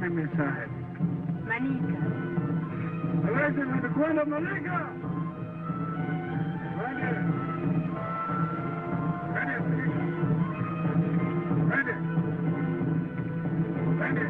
mensaje. Manica. A veces me recuerda Manica. Vaya. Vaya, Manica. Vaya. Vaya. Vaya.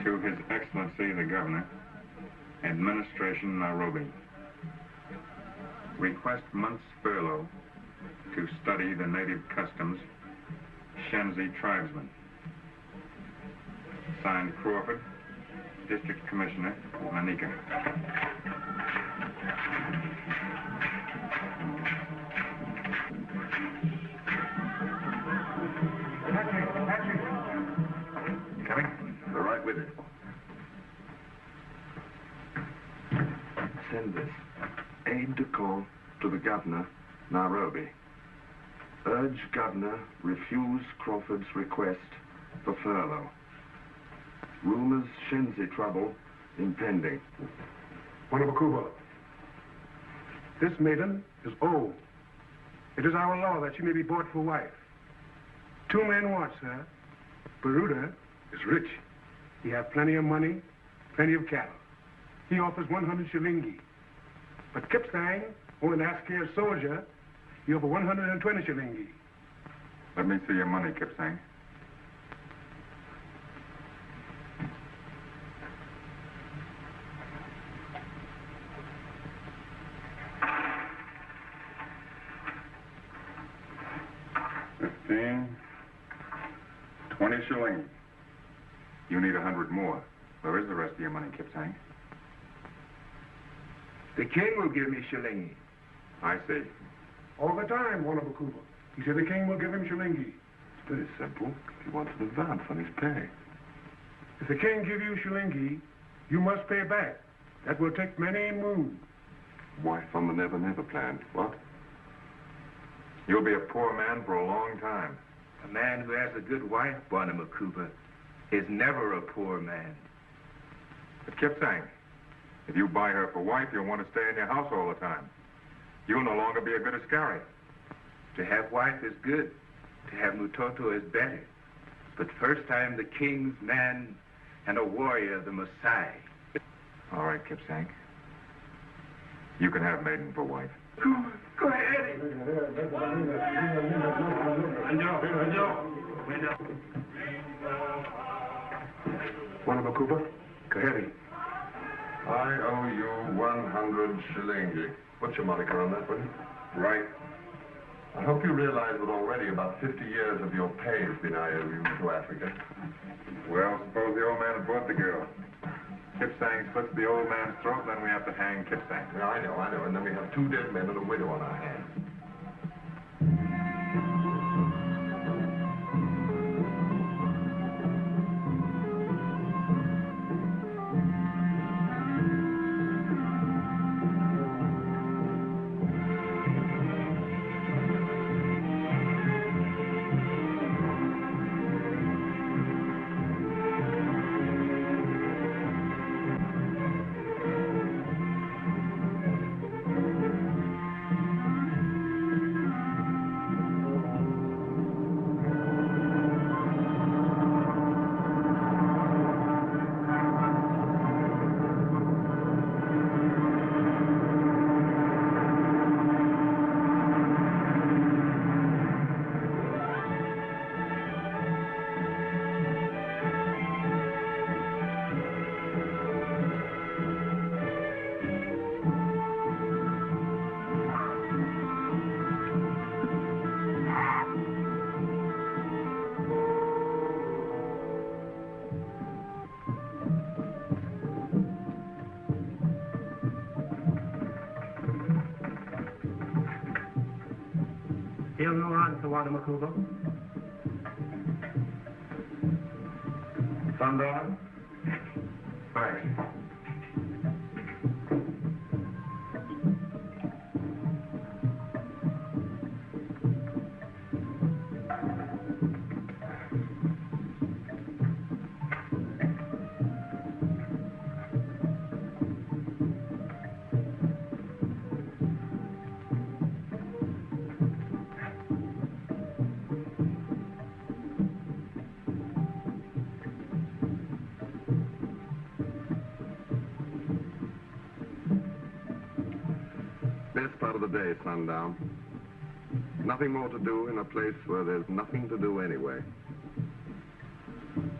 To His Excellency the Governor, Administration Nairobi. Request month's furlough to study the native customs, Shenzi tribesmen. Signed Crawford, District Commissioner, Manica. Coming? They're right with you. Send this. Aide de camp to the governor, Nairobi. Urge governor refuse Crawford's request for furlough. Rumors Shenzi trouble impending. Wanabakuba, this maiden is old. It is our law that she may be bought for wife. 2 men watch her. Baruda is rich. He has plenty of money, plenty of cattle. He offers 100 shilingi. But Kipsang, only an Askari soldier, he offers 120 shilingi. Let me see your money, Kipsang. $15, 20 shillings. You need 100 more. Where is the rest of your money, Kipsang? The king will give me shilingi. I see. All the time, Wanabakuba. He said the king will give him shilingi. It's very simple. He wants an advance on his pay. If the king give you shilingi, you must pay back. That will take many moons. Wife on the Never Never plan. What? You'll be a poor man for a long time. A man who has a good wife, Wanabakuba, is never a poor man. But Kipsang, if you buy her for wife, you'll want to stay in your house all the time. You'll no longer be a good Askari. To have wife is good. To have Mutoto is better. But first I am the king's man and a warrior, the Maasai. All right, Kipsang. You can have maiden for wife. Go ahead. Wanabakuba, Kaheri. I owe you 100 shilingi. What's your moniker on that one? Right. I hope you realize that already about 50 years of your pay has been IOU to Africa. Well, suppose the old man bought the girl. Kipsang slits the old man's throat, then we have to hang Kipsang. Yeah, I know. And then we have 2 dead men and a widow on our hands. He'll no answer, Wanabakuba. Sundown? Thanks. Best part of the day, Sundown. Nothing more to do in a place where there's nothing to do anyway.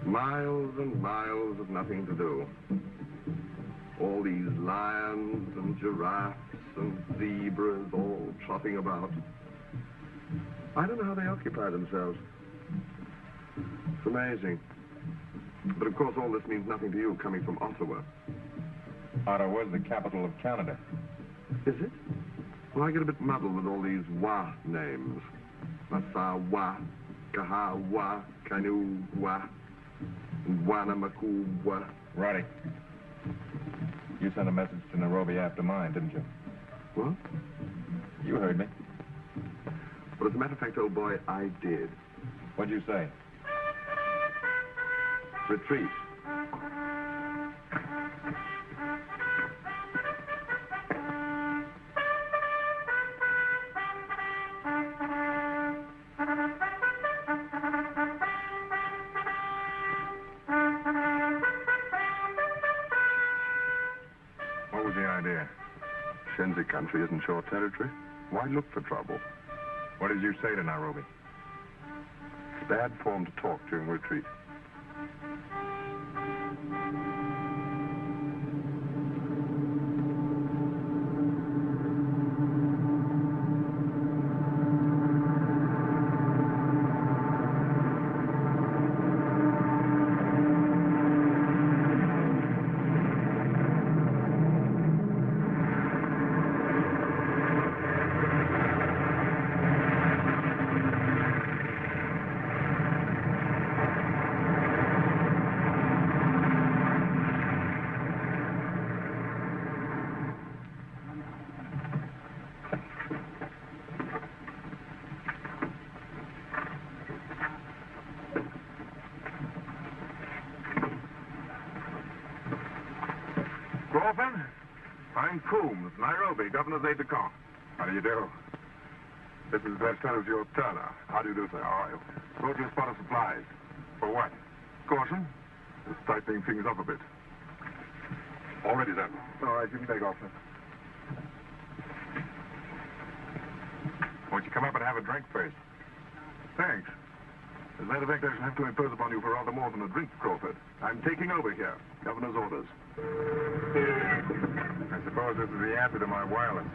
Miles and miles of nothing to do. All these lions and giraffes and zebras all trotting about. I don't know how they occupy themselves. It's amazing. But of course all this means nothing to you coming from Ottawa. Ottawa's the capital of Canada. Is it? Well, I get a bit muddled with all these Wa names. Masawa, Kahawa, Kanuwa, and Wanamakuwa. Roddy, you sent a message to Nairobi after mine, didn't you? What? You heard me. Well, as a matter of fact, old boy, I did. What'd you say? Retreat. What was the idea? Shenzi country isn't your territory. Why look for trouble? What did you say to Nairobi? It's bad form to talk during retreat. Crawford, I'm Coombs, Nairobi, Governor's aide-de-camp. How do you do? This is Lieutenant Turner. How do you do, sir? How are you? Brought you a spot of supplies. For what? Caution. Just tightening things up a bit. All ready, sir. All right, you can take off, sir. Won't you come up and have a drink first? Thanks. As a matter of fact, I shall have to impose upon you for rather more than a drink, Crawford. I'm taking over here. Governor's orders. I suppose this is the answer to my wireless.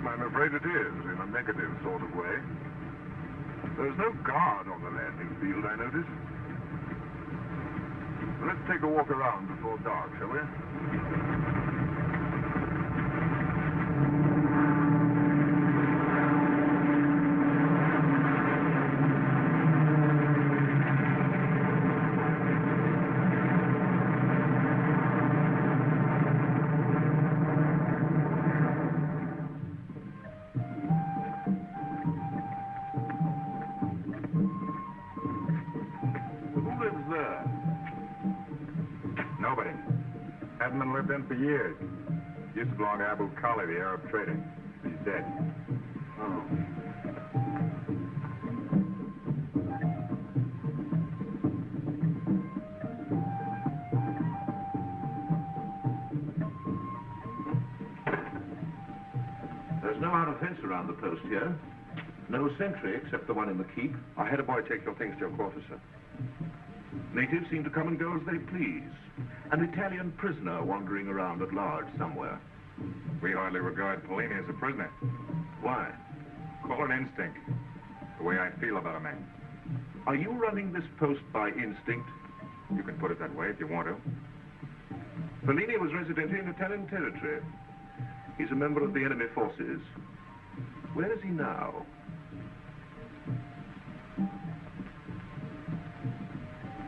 I'm afraid it is, in a negative sort of way. There's no guard on the landing field, I notice. Let's take a walk around before dark, shall we? Lived in for years. Used to belong to Abu Khali, the Arab trader. He's dead. Oh. There's no outer fence around the post here. No sentry except the one in the keep. I had a boy take your things to your quarters, sir. Natives seem to come and go as they please. An Italian prisoner wandering around at large somewhere. We hardly regard Polini as a prisoner. Why? Call it instinct. The way I feel about a man. Are you running this post by instinct? You can put it that way if you want to. Polini was resident in Italian territory. He's a member of the enemy forces. Where is he now?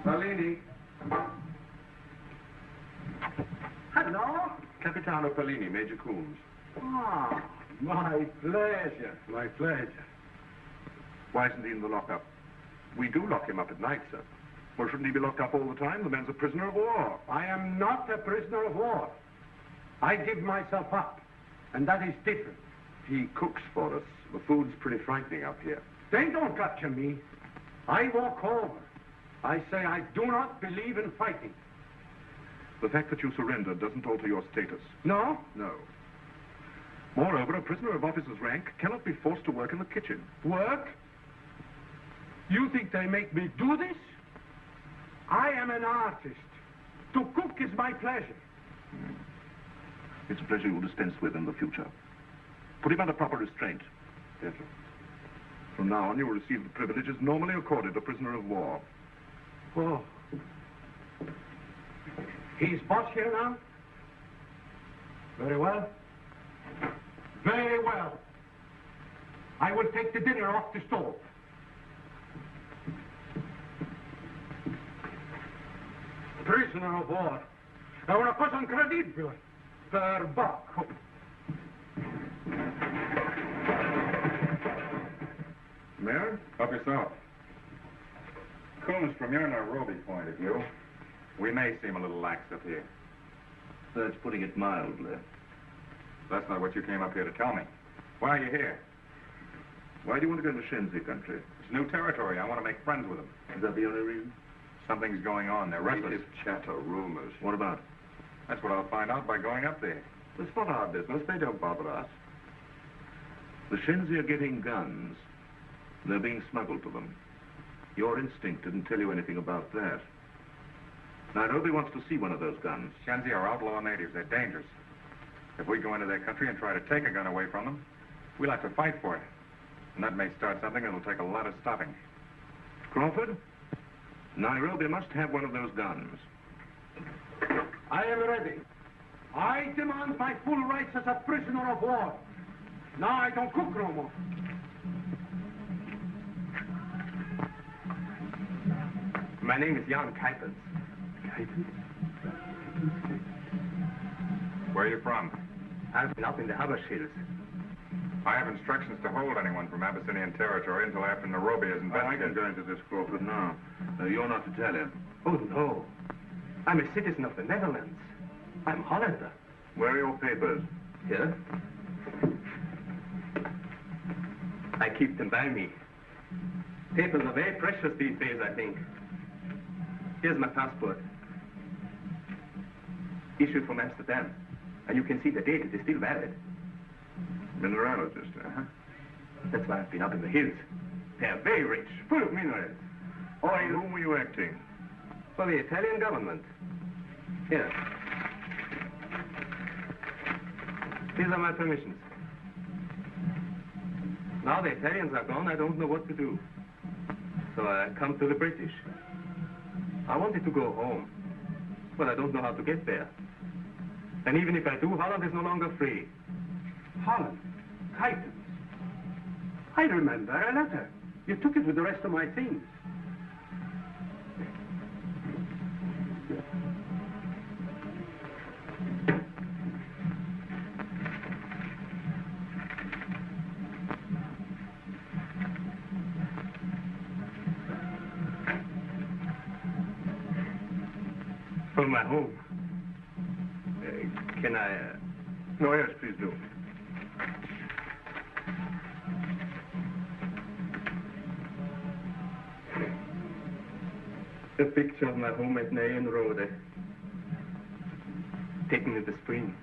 Polini. Hello? Capitano Polini, Major Coombs. Ah, my pleasure. My pleasure. Why isn't he in the lockup? We do lock him up at night, sir. Or shouldn't he be locked up all the time? The man's a prisoner of war. I am not a prisoner of war. I give myself up, and that is different. He cooks for us. The food's pretty frightening up here. They don't capture me. I walk over. I say I do not believe in fighting. The fact that you surrendered doesn't alter your status. No? No. Moreover, a prisoner of officer's rank cannot be forced to work in the kitchen. Work? You think they make me do this? I am an artist. To cook is my pleasure. It's a pleasure you'll dispense with in the future. Put him under proper restraint. Yes, sir. From now on, you will receive the privileges normally accorded a prisoner of war. Oh. He's boss here now? Very well. Very well. I will take the dinner off the stove. Prisoner of war. È una cosa incredibile. Perbacco. Mayor, help yourself. Coolness from your Nairobi point of view. We may seem a little lax up here. That's putting it mildly. That's not what you came up here to tell me. Why are you here? Why do you want to go to Shenzi country? It's new territory. I want to make friends with them. Is that the only reason? Something's going on. They're restless. Native chatter, rumors. What about? That's what I'll find out by going up there. It's not our business. They don't bother us. The Shenzi are getting guns. They're being smuggled to them. Your instinct didn't tell you anything about that. Nairobi wants to see one of those guns. Shenzi are outlaw natives. They're dangerous. If we go into their country and try to take a gun away from them, we'll have to fight for it. And that may start something that'll take a lot of stopping. Crawford, Nairobi must have one of those guns. I am ready. I demand my full rights as a prisoner of war. Now I don't cook no more. My name is Jan Kuipers. Where are you from? I've been up in the Habash Hills. I have instructions to hold anyone from Abyssinian territory until after Nairobi is I can investigated. go into this, Crawford, now. You're not Italian. Oh, no. I'm a citizen of the Netherlands. I'm Hollander. Where are your papers? Here. I keep them by me. Papers are very precious these days, I think. Here's my passport. Issued from Amsterdam. And you can see the date. It is still valid. Mineralogist, huh? That's why I've been up in the hills. They are very rich, full of minerals. For whom were you acting? For the Italian government. Here. These are my permissions. Now the Italians are gone, I don't know what to do. So I come to the British. I wanted to go home, but I don't know how to get there. And even if I do, Holland is no longer free. Holland. Titans. I remember a letter. You took it with the rest of my things. For my home. Can I... Oh, yes, please do. A picture of my home at Nayan Road. Taken in the spring.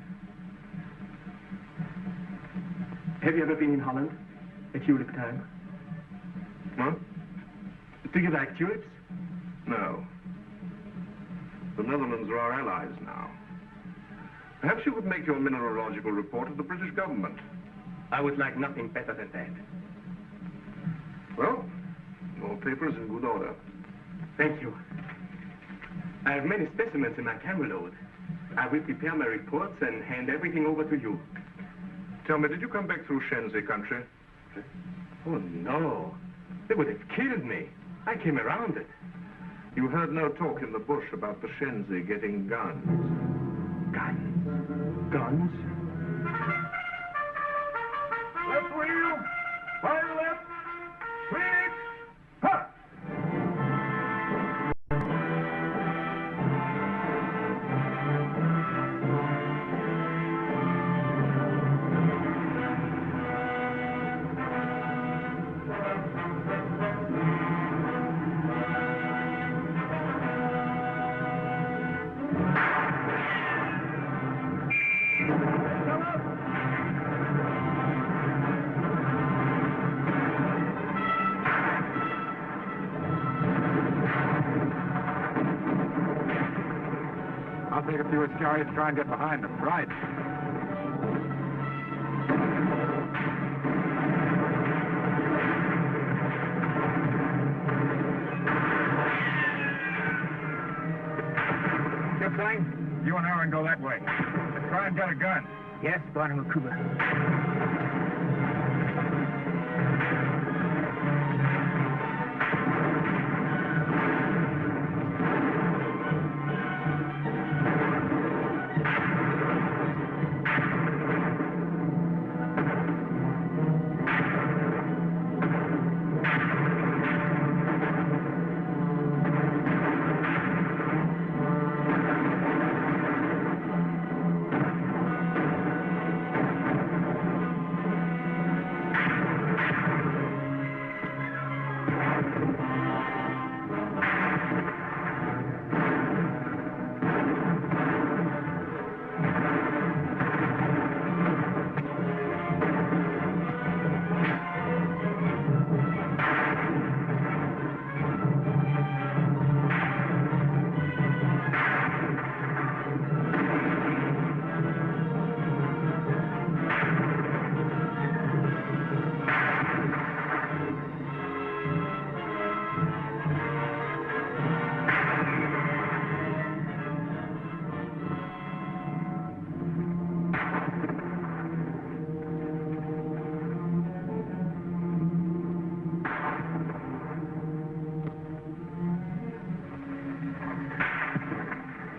Have you ever been in Holland? At tulip time? What? Do you like tulips? No. The Netherlands are our allies now. Perhaps you could make your mineralogical report to the British government. I would like nothing better than that. Well, your paper is in good order. Thank you. I have many specimens in my camera load. I will prepare my reports and hand everything over to you. Tell me, did you come back through Shenzi country? Oh, no. They would have killed me. I came around it. You heard no talk in the bush about the Shenzi getting guns. Guns? Guns? Left wheel! Fire left! Switch! Ha! I'll take a few Iscariot to try and get behind them. Right. and go that way. Try and get a gun. Yes, Bwana Mkubwa.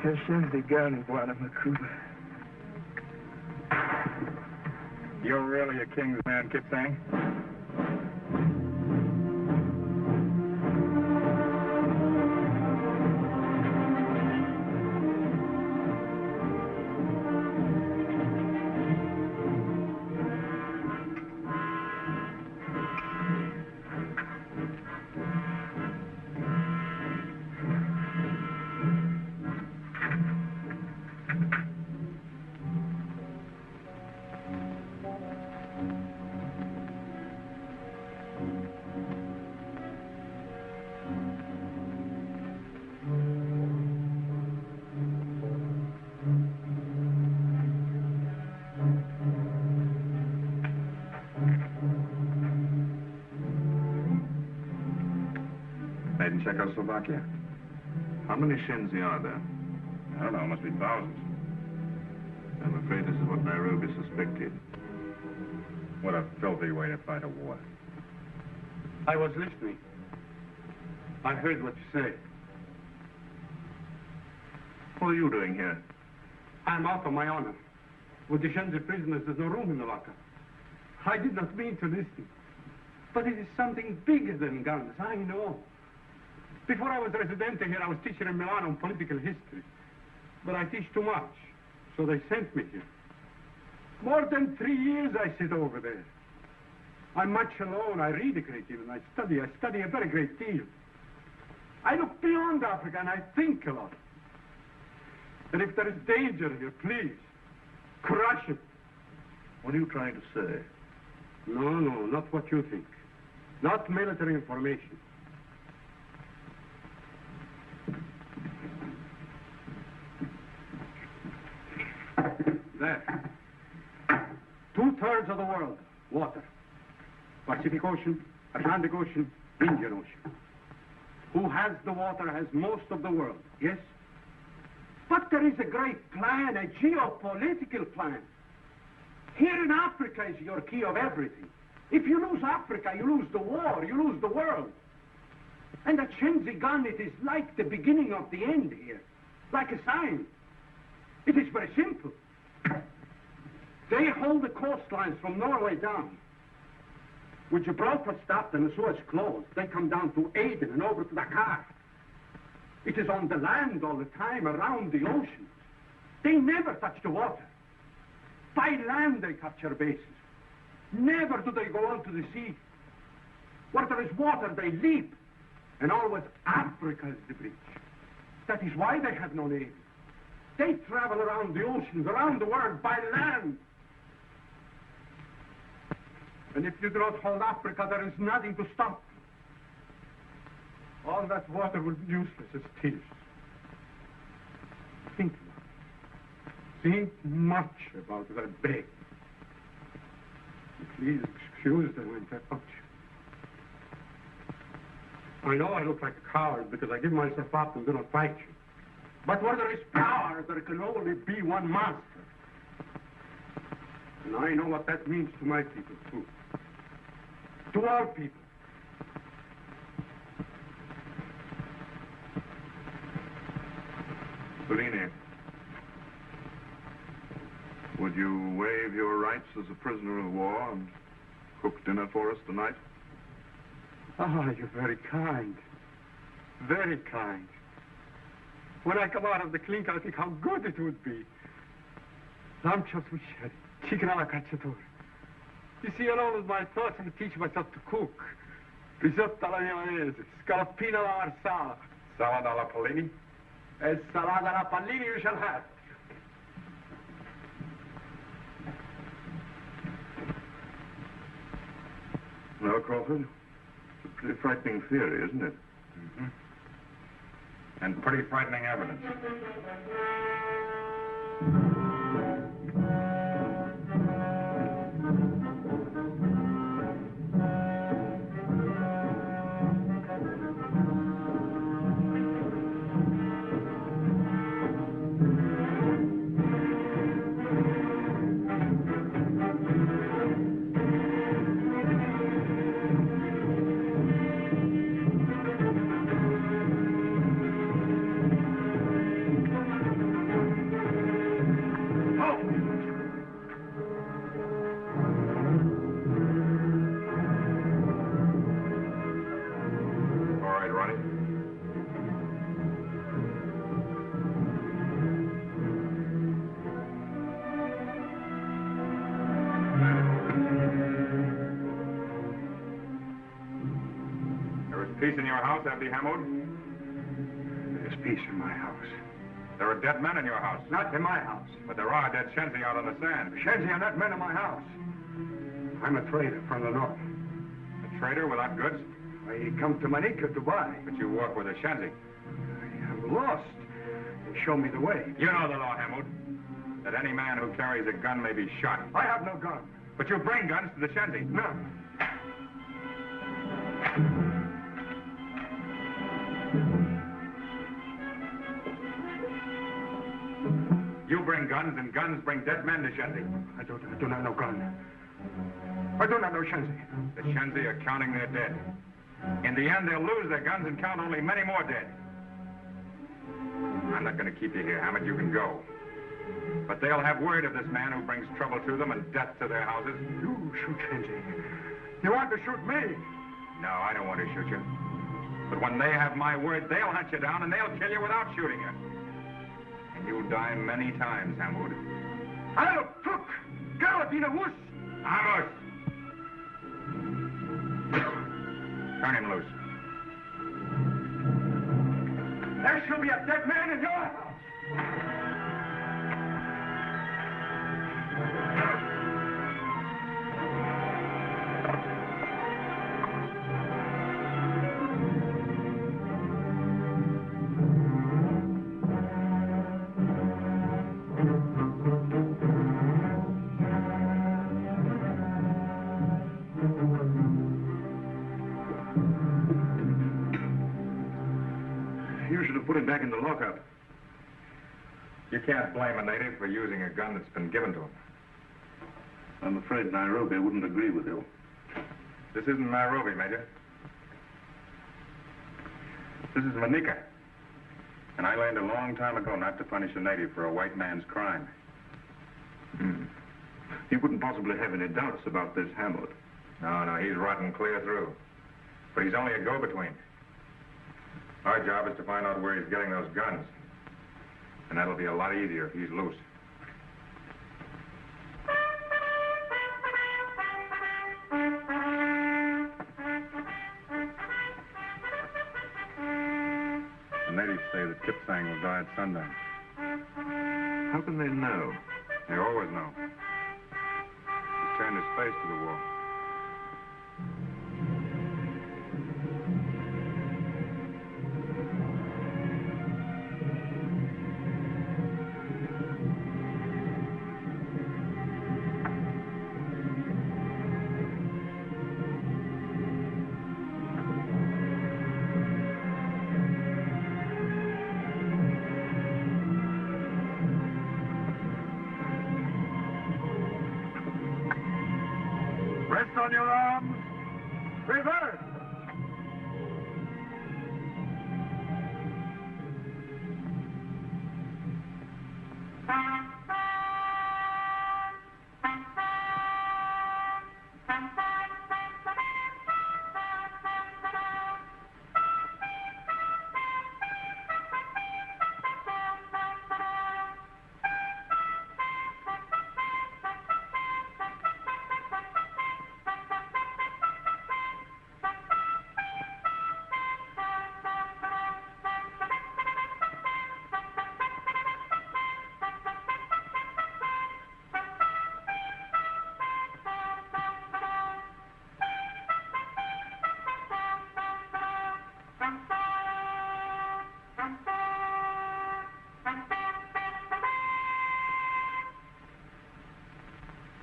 Hashem's the gun, Bwana Mkubwa. You're really a king's man, Kipsang? Made in Czechoslovakia. How many Shenzi are there? I don't know, must be thousands. I'm afraid this is what Nairobi suspected. What a filthy way to fight a war. I was listening. I heard what you say. What are you doing here? I'm out of my honor. With the Shenzi prisoners, there's no room in the locker. I did not mean to listen. But it is something bigger than guns, I know. Before I was resident here, I was teacher in Milan on political history. But I teach too much, so they sent me here. More than 3 years I sit over there. I'm much alone. I read a great deal, and I study a very great deal. I look beyond Africa, and I think a lot. And if there is danger here, please, crush it. What are you trying to say? No, not what you think. Not military information. There. 2/3 of the world, water. Pacific Ocean, Atlantic Ocean, Indian Ocean. Who has the water has most of the world, yes? But there is a great plan, a geopolitical plan. Here in Africa is your key of everything. If you lose Africa, you lose the war, you lose the world. And at Shenzi gun, it is like the beginning of the end here, like a sign. It is very simple. They hold the coastlines from Norway down. With Gibraltar stopped and the Suez closed, they come down to Aden and over to Dakar. It is on the land all the time, around the oceans. They never touch the water. By land they capture bases. Never do they go on to the sea. Where there is water, they leap. And always Africa is the bridge. That is why they have no navy. They travel around the oceans, around the world, by land. And if you do not hold Africa, there is nothing to stop. All that water will be useless as tears. Think about it. Think much about it, I beg. Please excuse the interruption. I know I look like a coward because I give myself up and do not fight you. But where there is power, there can only be one master. And I know what that means to my people, too. To all people. Tierney, would you waive your rights as a prisoner of war and cook dinner for us tonight? Ah, you're very kind. Very kind. When I come out of the clink, I'll think how good it would be. Lamb chops with sherry, chicken alla cacciatore. You see, along with my thoughts, I teach myself to cook. Risotto alla milanese, scaloppino alla marsala. Salad alla Polini? E salata alla pallini you shall have. Well, Crawford, it's a pretty frightening theory, isn't it? Mm-hmm. And pretty frightening evidence. Peace in your house, Abdi Hamoud? There's peace in my house. There are dead men in your house. Not in my house. But there are dead Shenzi out on the sand. Shenzi are not men in my house. I'm a trader from the north. A trader without goods? I come to Manica to buy. But you work with a Shenzi. I am lost. They show me the way. You know the law, Hamoud. That any man who carries a gun may be shot. I have no gun. But you bring guns to the Shenzi. None. You bring guns, and guns bring dead men to Shenzi. I do not know gun. I do not know Shenzi. The Shenzi are counting their dead. In the end, they'll lose their guns and count only many more dead. I'm not going to keep you here, Hammond. You can go. But they'll have word of this man who brings trouble to them and death to their houses. You shoot Shenzi. You want to shoot me? No, I don't want to shoot you. But when they have my word, they'll hunt you down and they'll kill you without shooting you. And you'll die many times, Hamoud. I'll cook! Carabina wuss! Amos! Turn him loose. There shall be a dead man in your house! Put him back in the lockup. You can't blame a native for using a gun that's been given to him. I'm afraid Nairobi wouldn't agree with you. This isn't Nairobi, Major. This is Manica. And I learned a long time ago not to punish a native for a white man's crime. You couldn't possibly have any doubts about this Hammond. No, he's rotten clear through. But he's only a go-between. Our job is to find out where he's getting those guns. And that'll be a lot easier if he's loose. The natives say that Kipsang will die at sundown. How can they know? They always know. He's turned his face to the wall. Rest on your arms. Reverse.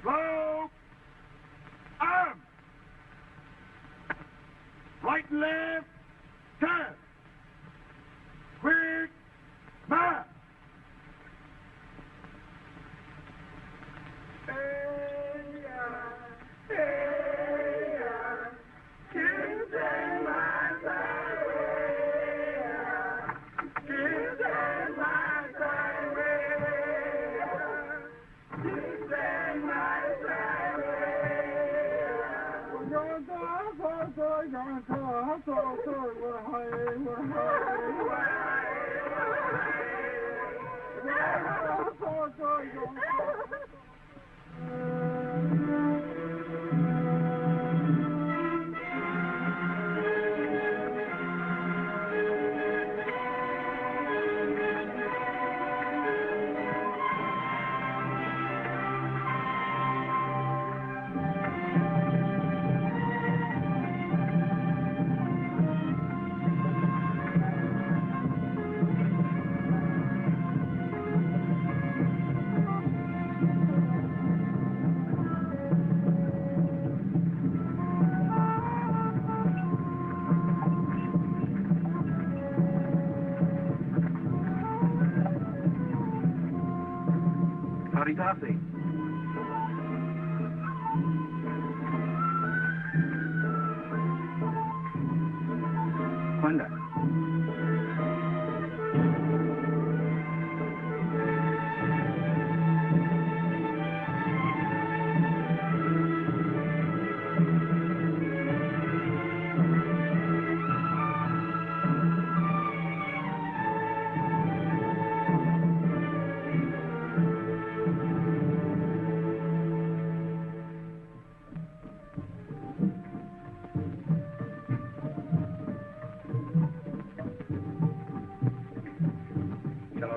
Slow. Arm. Right and left. Turn. Quick. March. Hathaway. Wanda.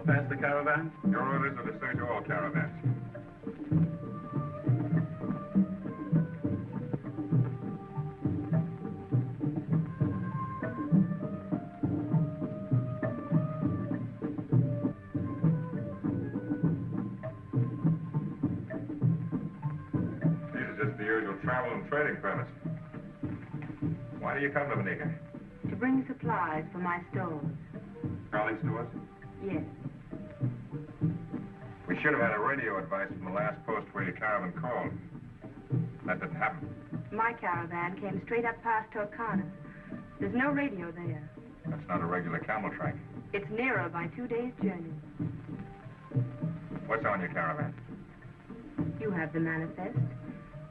Pass the caravan? Your orders are to search all caravans. These are just the usual travel and trading permits. Why do you come to Manica? To bring supplies for my stores. Calling stores? Yes. We should have had a radio advice from the last post where your caravan called. That didn't happen. My caravan came straight up past Torcana. There's no radio there. That's not a regular camel track. It's nearer by 2 days' journey. What's on your caravan? You have the manifest.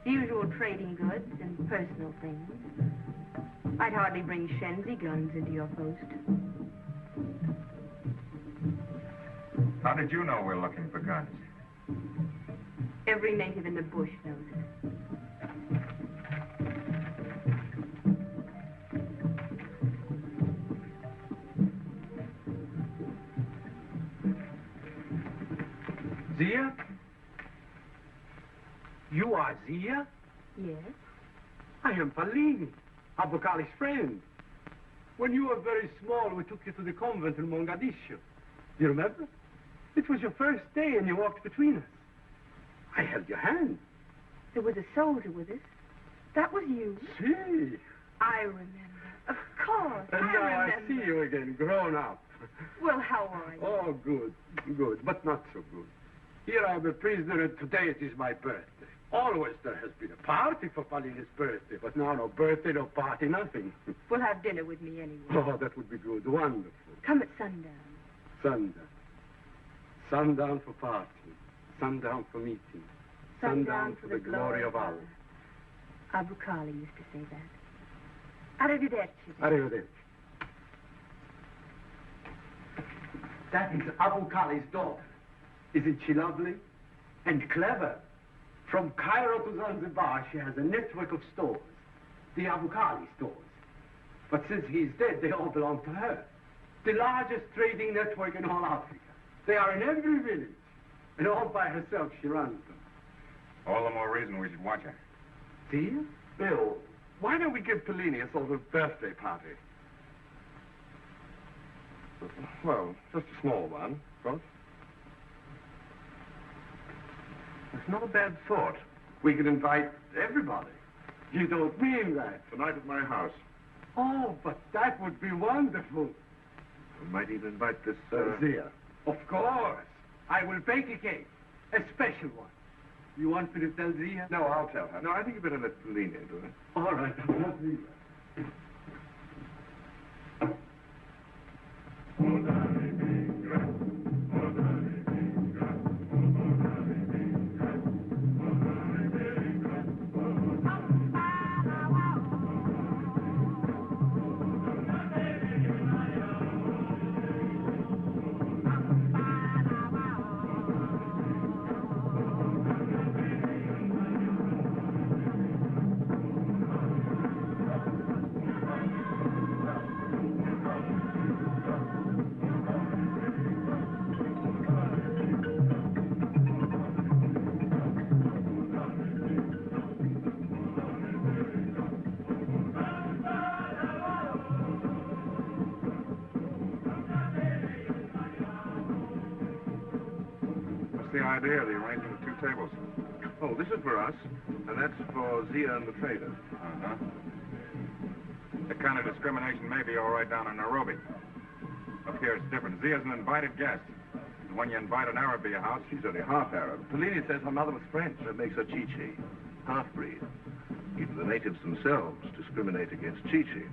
The usual trading goods and personal things. I'd hardly bring Shenzi guns into your post. How did you know we're looking for guns? Every native in the bush knows it. Zia? You are Zia? Yes? I am Fellini, Abukali's friend. When you were very small, we took you to the convent in Mogadishu. Do you remember? It was your first day and you walked between us. I held your hand. There was a soldier with us. That was you. See. I remember. Of course. And now I see you again, grown up. Well, how are you? Oh, good, good, but not so good. Here I am a prisoner, and today it is my birthday. Always there has been a party for Palini's birthday, but now no birthday, no party, nothing. We'll have dinner with me anyway. Oh, that would be good. Wonderful. Come at sundown. Sundown. Sundown for party. Sundown for meeting. Sundown for the glory of Allah. Abu Khali used to say that. Arrivederci. Arrivederci. That is Abu Khali's daughter. Isn't she lovely? And clever. From Cairo to Zanzibar, she has a network of stores. The Abu Khali stores. But since he's dead, they all belong to her. The largest trading network in all Africa. They are in every village. And all by herself, she runs them. All the more reason we should watch her. Do you? Bill, why don't we give Pellini a sort of birthday party? Well, just a small one, of course. It's not a bad thought. We could invite everybody. You don't mean that. Tonight at my house. Oh, but that would be wonderful. We might even invite this, Zia. Of course. I will bake a cake. A special one. You want me to tell Zia? No, I'll tell her. No, I think you better let Pellini do it. All right, I'll tell Zia. Idea of the arranging of two tables. Oh, this is for us, and that's for Zia and the trader. Uh-huh. That kind of discrimination may be all right down in Nairobi. Up here it's different. Zia's an invited guest. And when you invite an Arab to your house, She's only half Arab. Pellini says her mother was French. That makes her Chichi. Half-breed. Even the natives themselves discriminate against Chichi.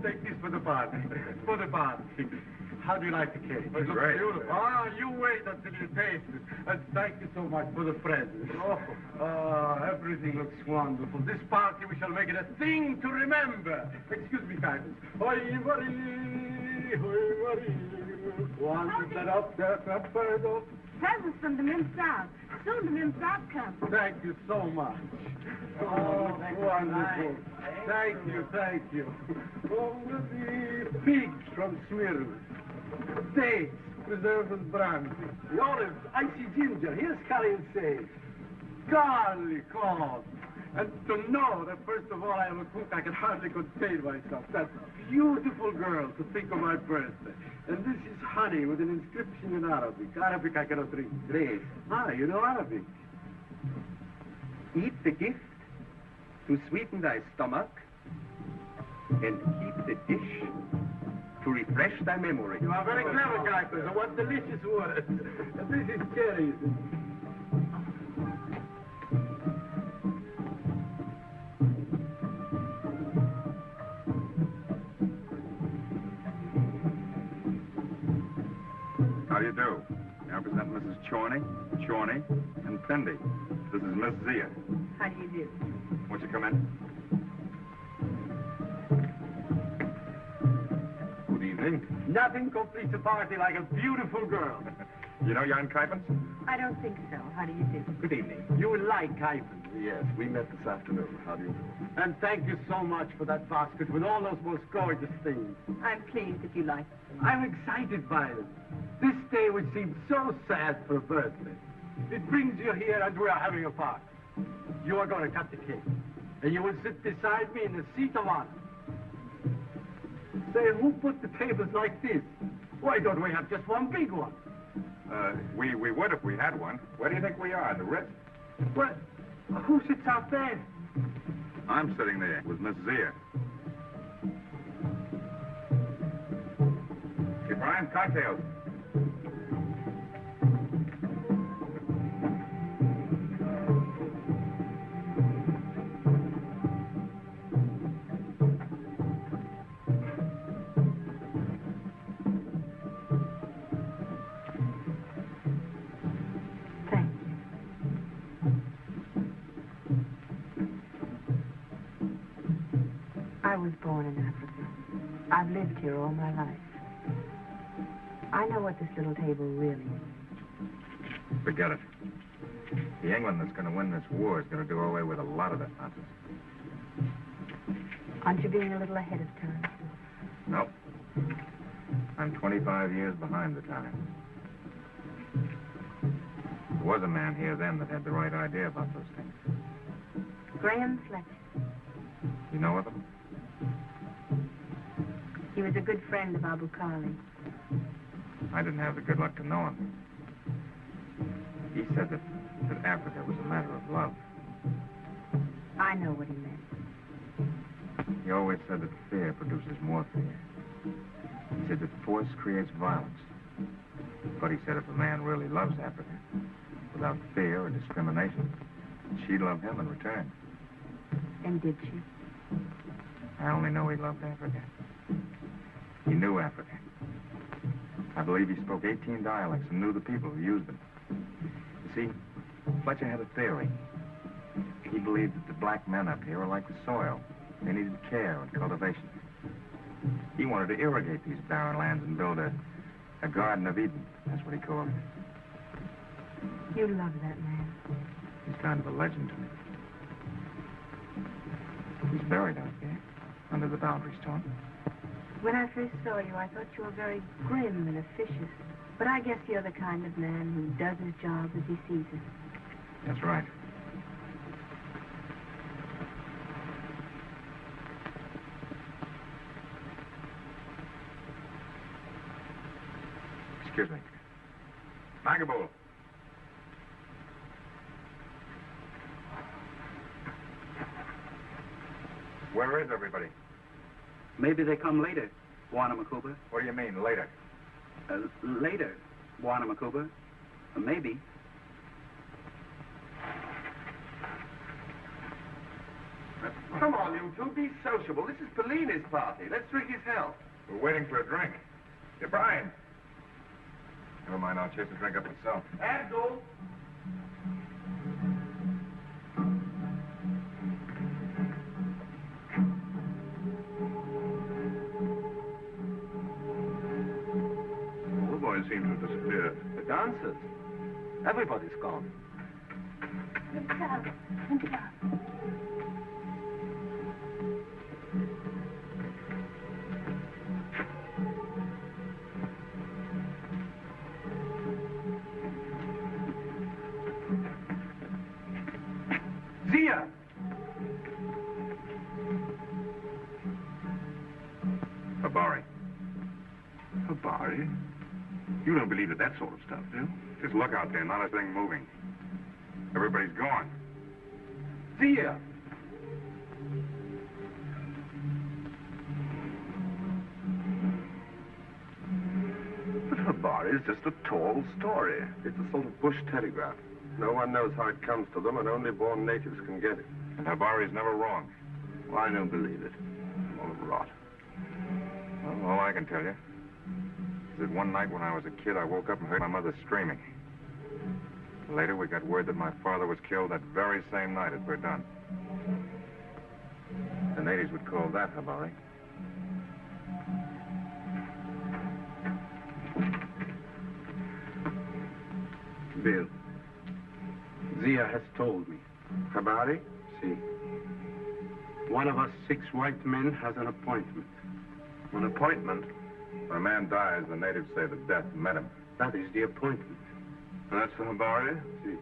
Take this for the party. For the party. How do you like the cake? It looks great. Beautiful. Ah, you wait until you taste it. And thank you so much for the present. Everything looks wonderful. This party, we shall make it a thing to remember. Excuse me, Titus. Presents from the Mim South. Soon the Mim South comes. Thank you so much. Oh, wonderful. Thank you, thank you. Oh, the pigs from Smyrna. Dates, preserved with brandy. The olives, icy ginger. Here's curry and sage. Garlic, corn. And to know that, first of all, I am a cook, I can hardly contain myself. That beautiful girl to think of my birthday. And this is honey with an inscription in Arabic. Arabic I cannot read. Grace. Ah, you know Arabic. Eat the gift to sweeten thy stomach, and keep the dish to refresh thy memory. You are very clever, Kuipers. What delicious words. This is cherries. How do you do? May I present Mrs. Chorney, and Fendi. This is Miss Zia. How do you do? Won't you come in? Good evening. Nothing completes a party like a beautiful girl. You know Jan Kuipers? I don't think so. How do you do? Good evening. You like Kuipers. Yes, we met this afternoon. How do you do? And thank you so much for that basket with all those most gorgeous things. I'm pleased that you like them. I'm excited by them. This day which seems so sad for a birthday. It brings you here and we are having a party. You are going to cut the cake. And you will sit beside me in the seat of honor. Say, who put the tables like this? Why don't we have just one big one? We would if we had one. Where do you think we are? The Ritz? Who sits out there? I'm sitting there with Miss Zia. Hey, Brian, cocktails. I was born in Africa. I've lived here all my life. I know what this little table really is. Forget it. The England that's going to win this war is going to do away with a lot of that nonsense. Aren't you being a little ahead of time? Nope. I'm 25 years behind the times. There was a man here then that had the right idea about those things. Graham Fletcher. You know of him? He was a good friend of Abu Khali. I didn't have the good luck to know him. He said that Africa was a matter of love. I know what he meant. He always said that fear produces more fear. He said that force creates violence. But he said if a man really loves Africa, without fear or discrimination, she'd love him in return. And did she? I only know he loved Africa. He knew Africa. I believe he spoke 18 dialects and knew the people who used them. You see, Fletcher had a theory. He believed that the black men up here were like the soil. They needed care and cultivation. He wanted to irrigate these barren lands and build a Garden of Eden. That's what he called it. You love that man. He's kind of a legend to me. He's buried out there, under the boundary stone. When I first saw you, I thought you were very grim and officious. But I guess you're the kind of man who does his job as he sees it. That's right. Excuse me. Magaboo. Where is everybody? Maybe they come later, Wanamakuba. What do you mean, later? Later, Wanamakuba. Maybe. Come on, you two, be sociable. This is Bellini's party. Let's drink his health. We're waiting for a drink. Hey, Brian. Never mind, I'll chase a drink up myself. Abdul. All the boys seem to have disappeared. The dancers. Everybody's gone. Zia! Barré. Barré? You don't believe that sort of stuff, do you? Just look out there, not a thing moving. Everybody's gone. Zia! But Barré is just a tall story. It's a sort of bush telegraph. No one knows how it comes to them, and only born natives can get it. And Habari's never wrong. Well, I don't believe it. All rot. Well, all I can tell you is that one night when I was a kid, I woke up and heard my mother screaming. Later, we got word that my father was killed that very same night at Verdun. The natives would call that Habari. Bill, Zia has told me. Habari? See, one of us 6 white men has an appointment. An appointment? When a man dies, the natives say that death met him. That is the appointment. And that's the Habari? See.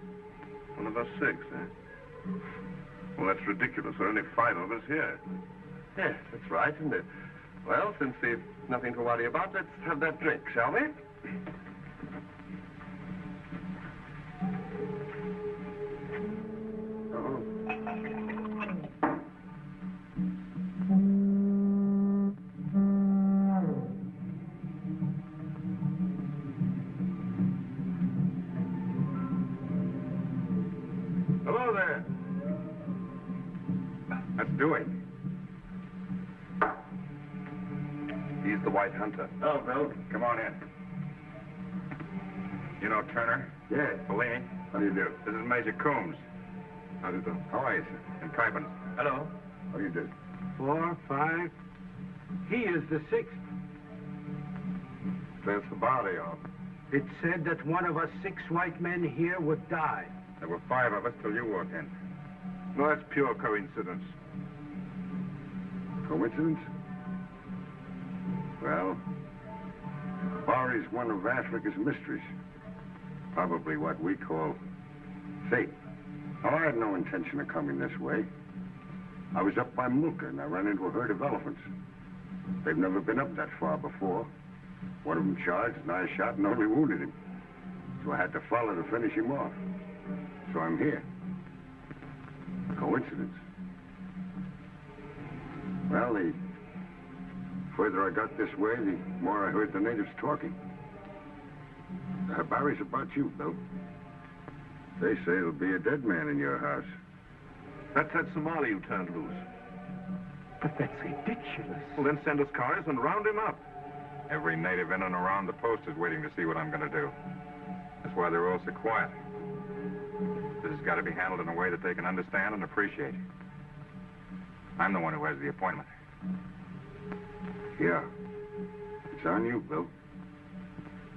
One of us 6, eh? Well, that's ridiculous. There are only 5 of us here. Yes, that's right, isn't it? Well, since we've nothing to worry about, let's have that drink, shall we? Oh. He's the White Hunter. Oh, Bill. Come on in. You know Turner? Yes. Bellini? How do you do? This is Major Coombs. How do you do? How are you, sir? And Cabot. Hello. How do you do? 4, 5. He is the 6th. There's the body of. It said that one of us 6 white men here would die. There were 5 of us till you walked in. No, that's pure coincidence. Coincidence? Well, Barré's one of Africa's mysteries. Probably what we call fate. Now, I had no intention of coming this way. I was up by Mulka, and I ran into a herd of elephants. They've never been up that far before. One of them charged, and I shot and only wounded him. So I had to follow to finish him off. So I'm here. Coincidence. Well, the further I got this way, the more I heard the natives talking. Barry's about you, Bill. They say there'll be a dead man in your house. That's that Somali you turned loose. But that's ridiculous. Well, then send us cars and round him up. Every native in and around the post is waiting to see what I'm going to do. That's why they're all so quiet. This has got to be handled in a way that they can understand and appreciate. I'm the one who has the appointment. Yeah. It's on you, Bill.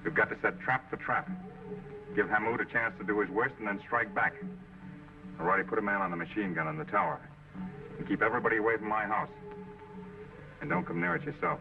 We've got to set trap for trap. Give Hamoud a chance to do his worst and then strike back. I've already put a man on the machine gun in the tower. And keep everybody away from my house. And don't come near it yourself.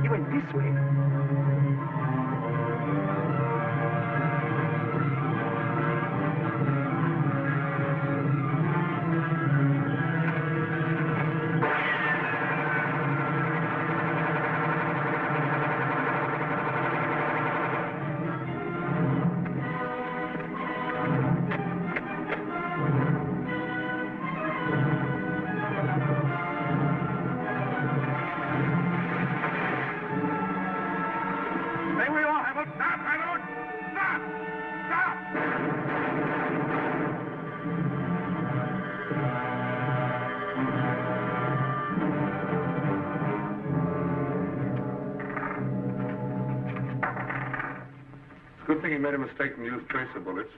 He went this way. Good thing he made a mistake and used tracer bullets.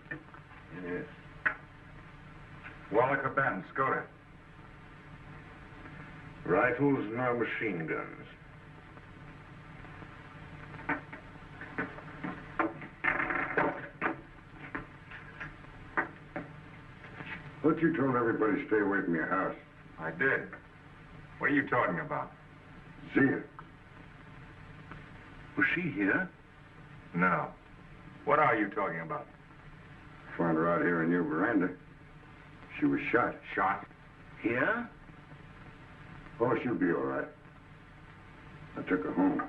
Yes. Wallaka Ben, Skoda. Rifles, no machine guns. Thought you told everybody to stay away from your house. I did. What are you talking about? Zia. Was she here? No. What are you talking about? Found her out here on your veranda. She was shot. Shot? Here? Oh, she'll be all right. I took her home.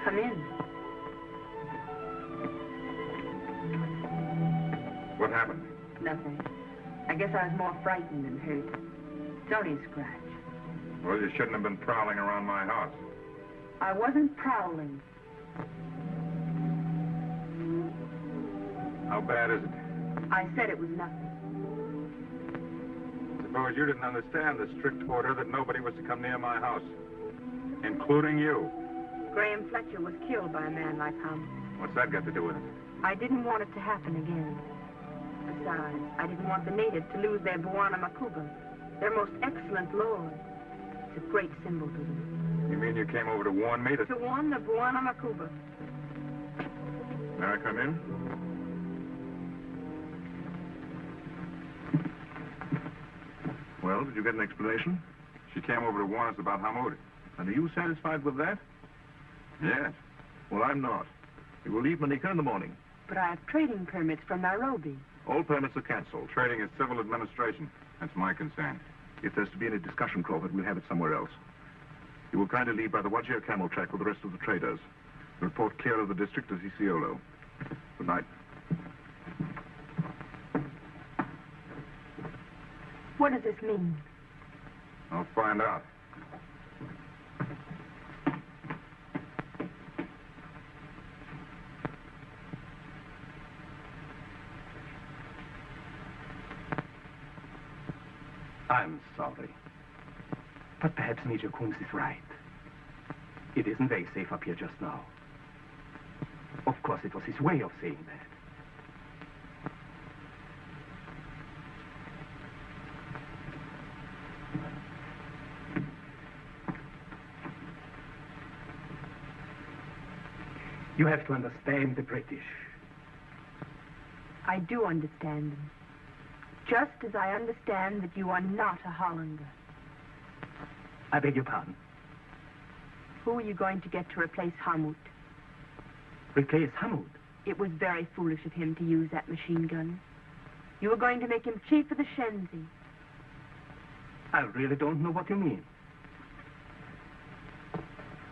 Come in. What happened? Nothing. I guess I was more frightened than hurt. It's only a scratch. Well, you shouldn't have been prowling around my house. I wasn't prowling. How bad is it? I said it was nothing. Suppose you didn't understand the strict order that nobody was to come near my house, including you. Graham Fletcher was killed by a man like Hum. What's that got to do with it? I didn't want it to happen again. Besides, I didn't want the natives to lose their Bwana Makuba, their most excellent lord. It's a great symbol to them. You mean you came over to warn me to... To warn the Bwana Makuba. May I come in? Well, did you get an explanation? She came over to warn us about Hamoud. And are you satisfied with that? Yes. Well, I'm not. We will leave Manika in the morning. But I have trading permits from Nairobi. All permits are cancelled. Trading is civil administration. That's my concern. If there's to be any discussion, Crawford, we'll have it somewhere else. You will kindly leave by the Wajir camel track with the rest of the traders. Report clear of the district as Isiolo. Good night. What does this mean? I'll find out. I'm sorry. But perhaps Major Coombs is right. It isn't very safe up here just now. Of course, it was his way of saying that. You have to understand the British. I do understand them. Just as I understand that you are not a Hollander. I beg your pardon. Who are you going to get to replace Hamoud? Replace Hamoud? It was very foolish of him to use that machine gun. You were going to make him chief of the Shenzi. I really don't know what you mean.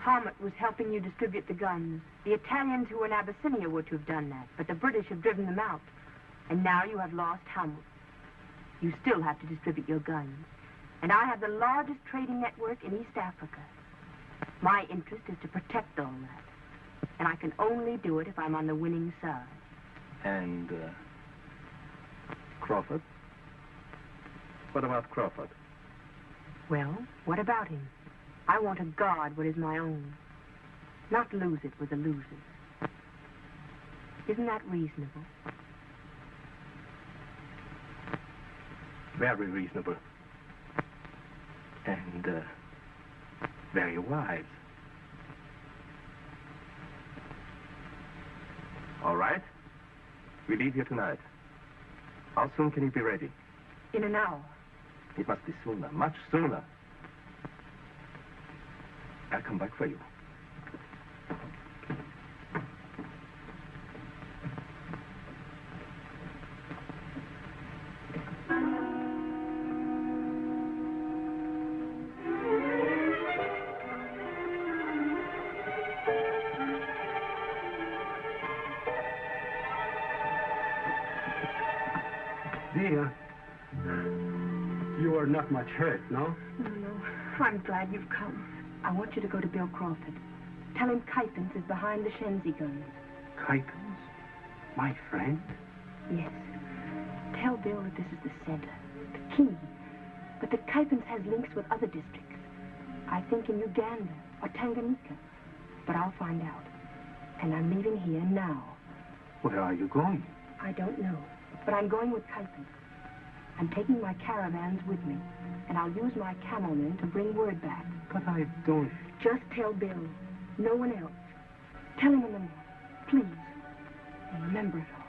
Hamoud was helping you distribute the guns. The Italians who were in Abyssinia were to have done that, but the British have driven them out. And now you have lost Hamoud. You still have to distribute your guns. And I have the largest trading network in East Africa. My interest is to protect all that. And I can only do it if I'm on the winning side. And, Crawford? What about Crawford? Well, what about him? I want to guard what is my own. Not lose it with the losers. Isn't that reasonable? Very reasonable. And, very wise. All right. We leave here tonight. How soon can you be ready? In an hour. It must be sooner, much sooner. I'll come back for you. Zia, you are not much hurt, no? No. I'm glad you've come. I want you to go to Bill Crawford. Tell him Kuypens is behind the Shenzi guns. Kuypens? My friend? Yes. Tell Bill that this is the center, the key, but that Kuypens has links with other districts. I think in Uganda or Tanganyika. But I'll find out. And I'm leaving here now. Where are you going? I don't know, but I'm going with Kuypens. I'm taking my caravans with me, and I'll use my camel men to bring word back. But I don't... Just tell Bill. No one else. Tell him in the morning, please. And remember it all.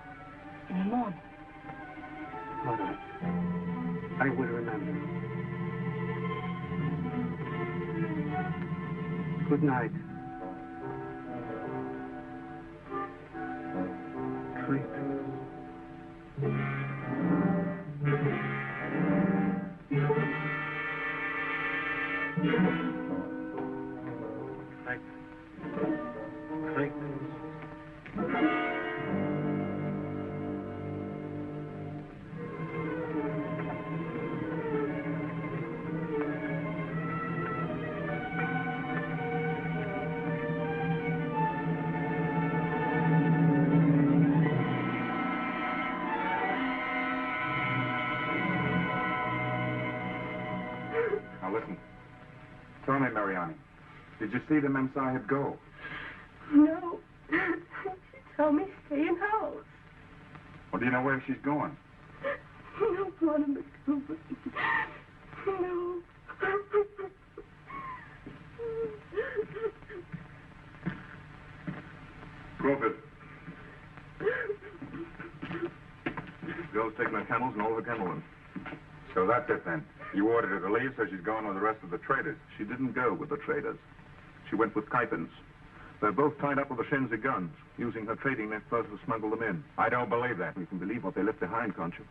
In the morning. All right. I will remember. Good night. Now listen. Tell me, Mariani, did you see the Mem Sahib go? No. She told me stay in house. Well, do you know where she's going? No, Guantanamo. No. Crawford. Bill's taking her camels and all her camelmen. So that's it then. You ordered her to leave, so she's going with the rest of the traders. She didn't go with the traders. She went with Kuypens. They're both tied up with the Shenzi guns, using her trading network to smuggle them in. I don't believe that. You can believe what they left behind, can't you?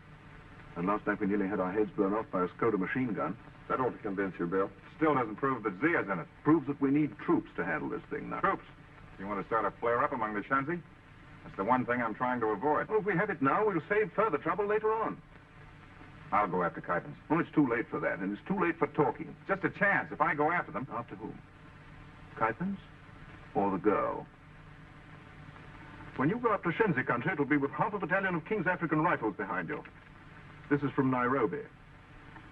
And last night we nearly had our heads blown off by a Skoda machine gun. That ought to convince you, Bill. Still doesn't prove that Zia's in it. Proves that we need troops to handle this thing now. Troops? You want to start a flare-up among the Shenzi? That's the one thing I'm trying to avoid. Well, if we have it now, we'll save further trouble later on. I'll go after Kuypens. Well, it's too late for that, and it's too late for talking. Just a chance. If I go after them... After whom? Kuypens? Or the girl? When you go up to Shenzi country, it'll be with half a battalion of King's African Rifles behind you. This is from Nairobi.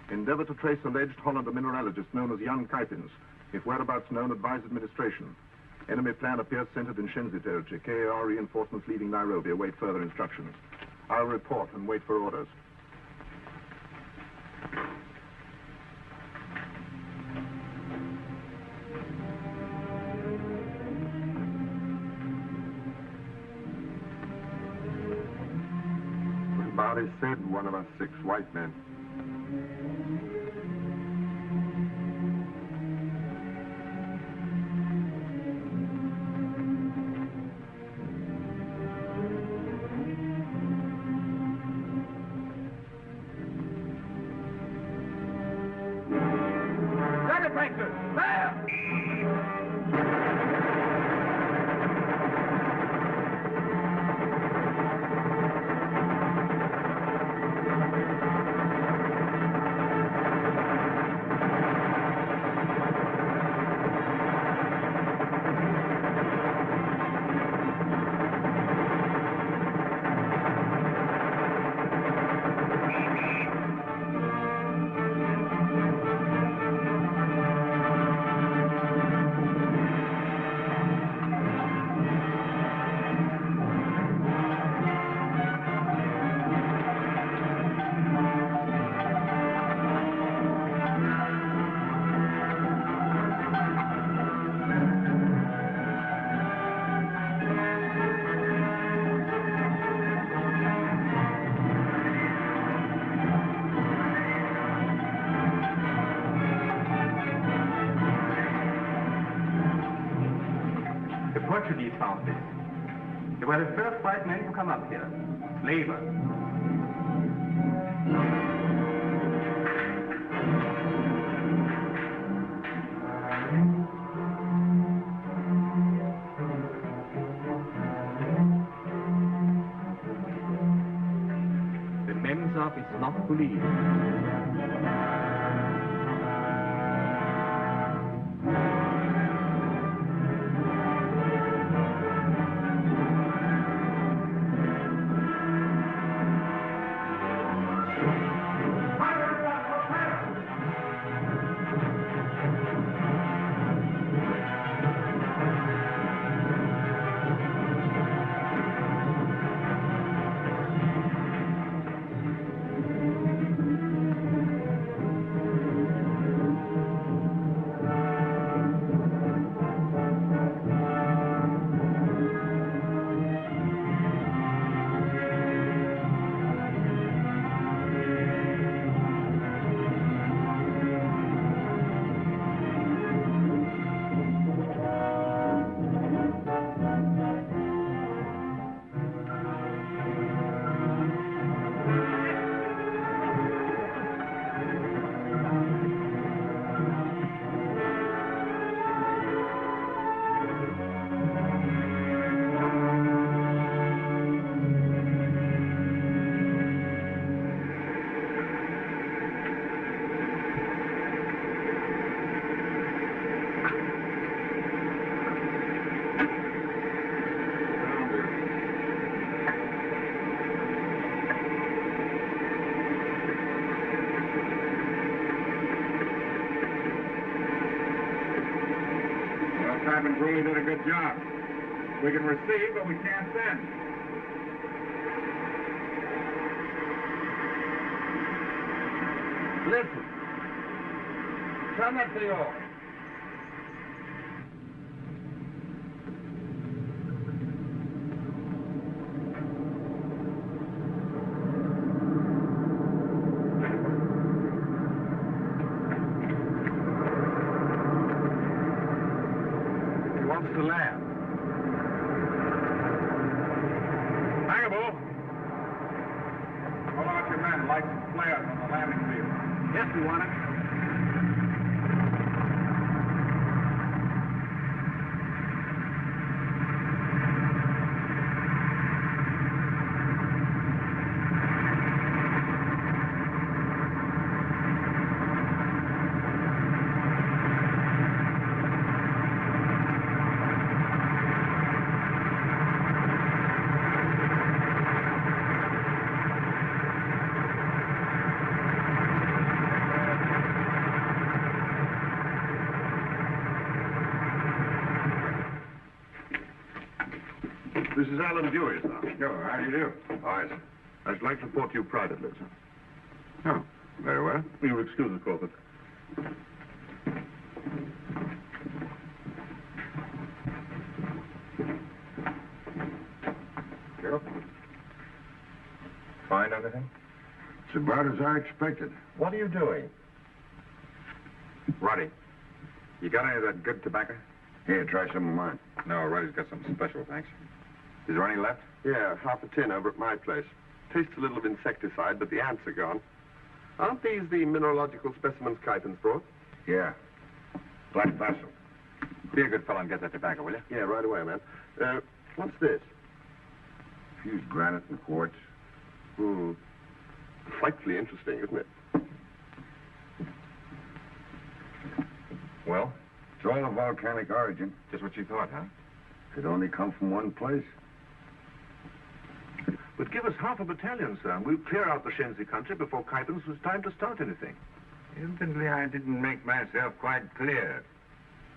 Endeavor to trace alleged Hollander mineralogist known as young Kuypens. If whereabouts known, advise administration. Enemy plan appears centered in Shenzi territory. KAR reinforcements leaving Nairobi. Await further instructions. I'll report and wait for orders. Barré said one of us 6 white men. Dragon Prankster! There! Portuguese found this. They were the first white men to come up here. Slavers. The Memsaf is not police. Cabot really did a good job. We can receive, but we can't send. Listen. Turn that thing off. To land. Cabot! Call out your men, light some flares on the landing field. Yes, we want it. This is Alan Dewey, sir. Sure, how do you do? All right, sir. I'd like to report to you privately, sir. Oh, very well. Will you excuse the Crawford? Joe? Find anything? It's about as I expected. What are you doing? Roddy, you got any of that good tobacco? Here, try some of mine. No, Roddy's got something special, thanks. Is there any left? Yeah, half a tin over at my place. Tastes a little of insecticide, but the ants are gone. Aren't these the mineralogical specimens Kypin's brought? Yeah. Black basil. Be a good fellow and get that tobacco, will you? Yeah, right away, man. What's this? Fused granite and quartz. Frightfully interesting, isn't it? Well? It's all of volcanic origin. Just what you thought, huh? Could only come from one place. But give us half a battalion, sir, and we'll clear out the Shenzi country before Kypin's was time to start anything. Evidently, I didn't make myself quite clear.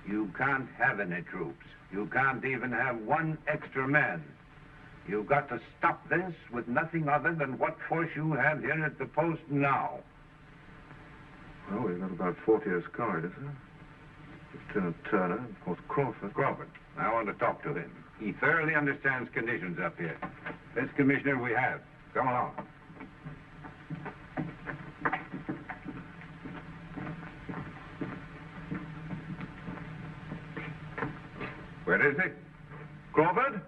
You can't have any troops. You can't even have one extra man. You've got to stop this with nothing other than what force you have here at the post now. Well, we've got about 40 escort, is there? Lieutenant Turner, and of course Crawford. Crawford. I want to talk to him. He thoroughly understands conditions up here. Best commissioner we have. Come along. Where is he? Crawford?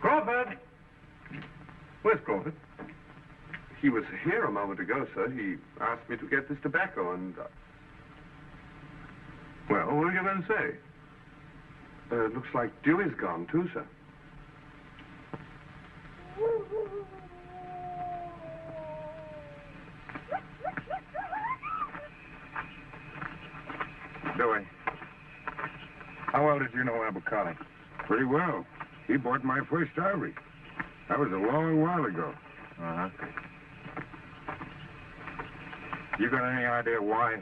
Crawford! Where's Crawford? He was here a moment ago, sir. He asked me to get this tobacco, and... Well, what did you then say? It looks like Dewey's gone, too, sir. Pretty well. He bought my first ivory. That was a long while ago. Uh-huh. You got any idea why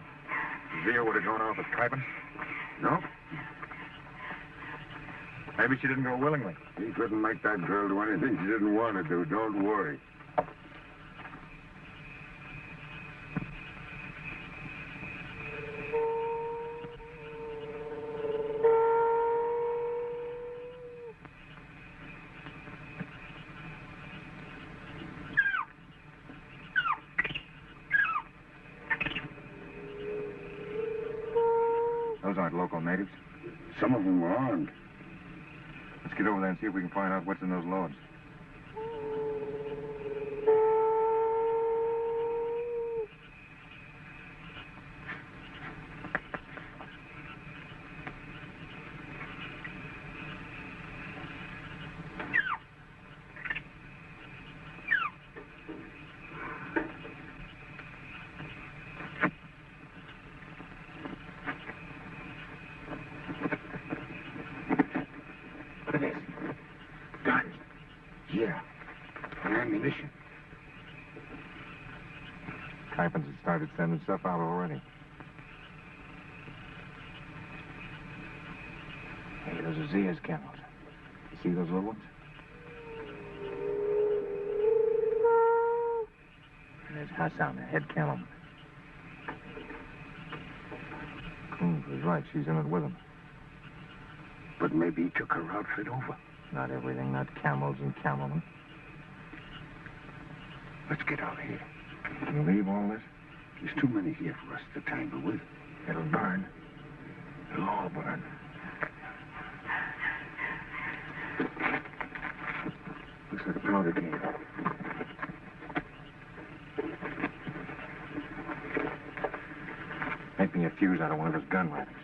Zia would have gone off with Piper? No. Maybe she didn't go willingly. He couldn't make that girl do anything she didn't want to do. Don't worry. Those aren't local natives. Some of them were armed. Let's get over there and see if we can find out what's in those loads. Kypens had started sending stuff out already. Hey, those are Zia's camels. You see those little ones? And there's Hassan, the head camel. Coombs was right. She's in it with him. But maybe he took her outfit over. Not everything, not camels and camelmen. Let's get out of here. You leave all this? There's too many here for us to tangle with. It'll burn. It'll all burn. Looks like a powder keg. Make me a fuse out of one of those gun wrappers.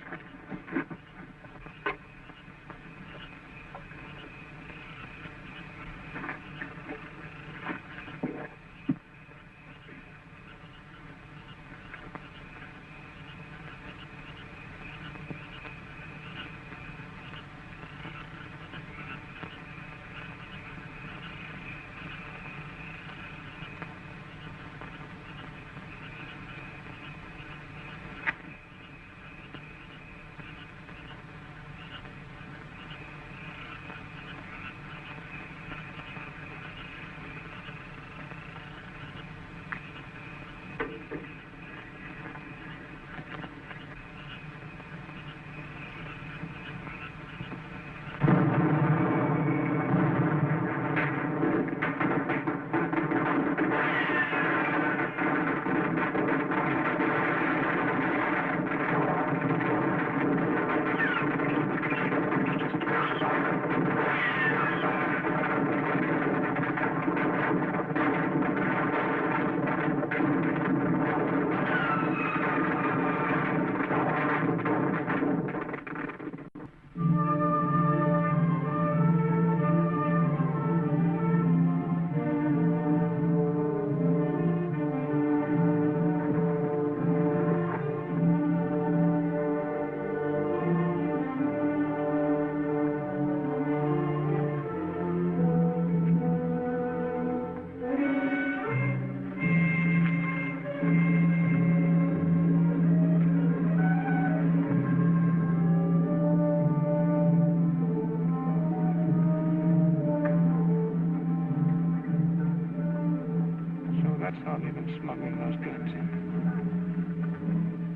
Smuggling those goods in.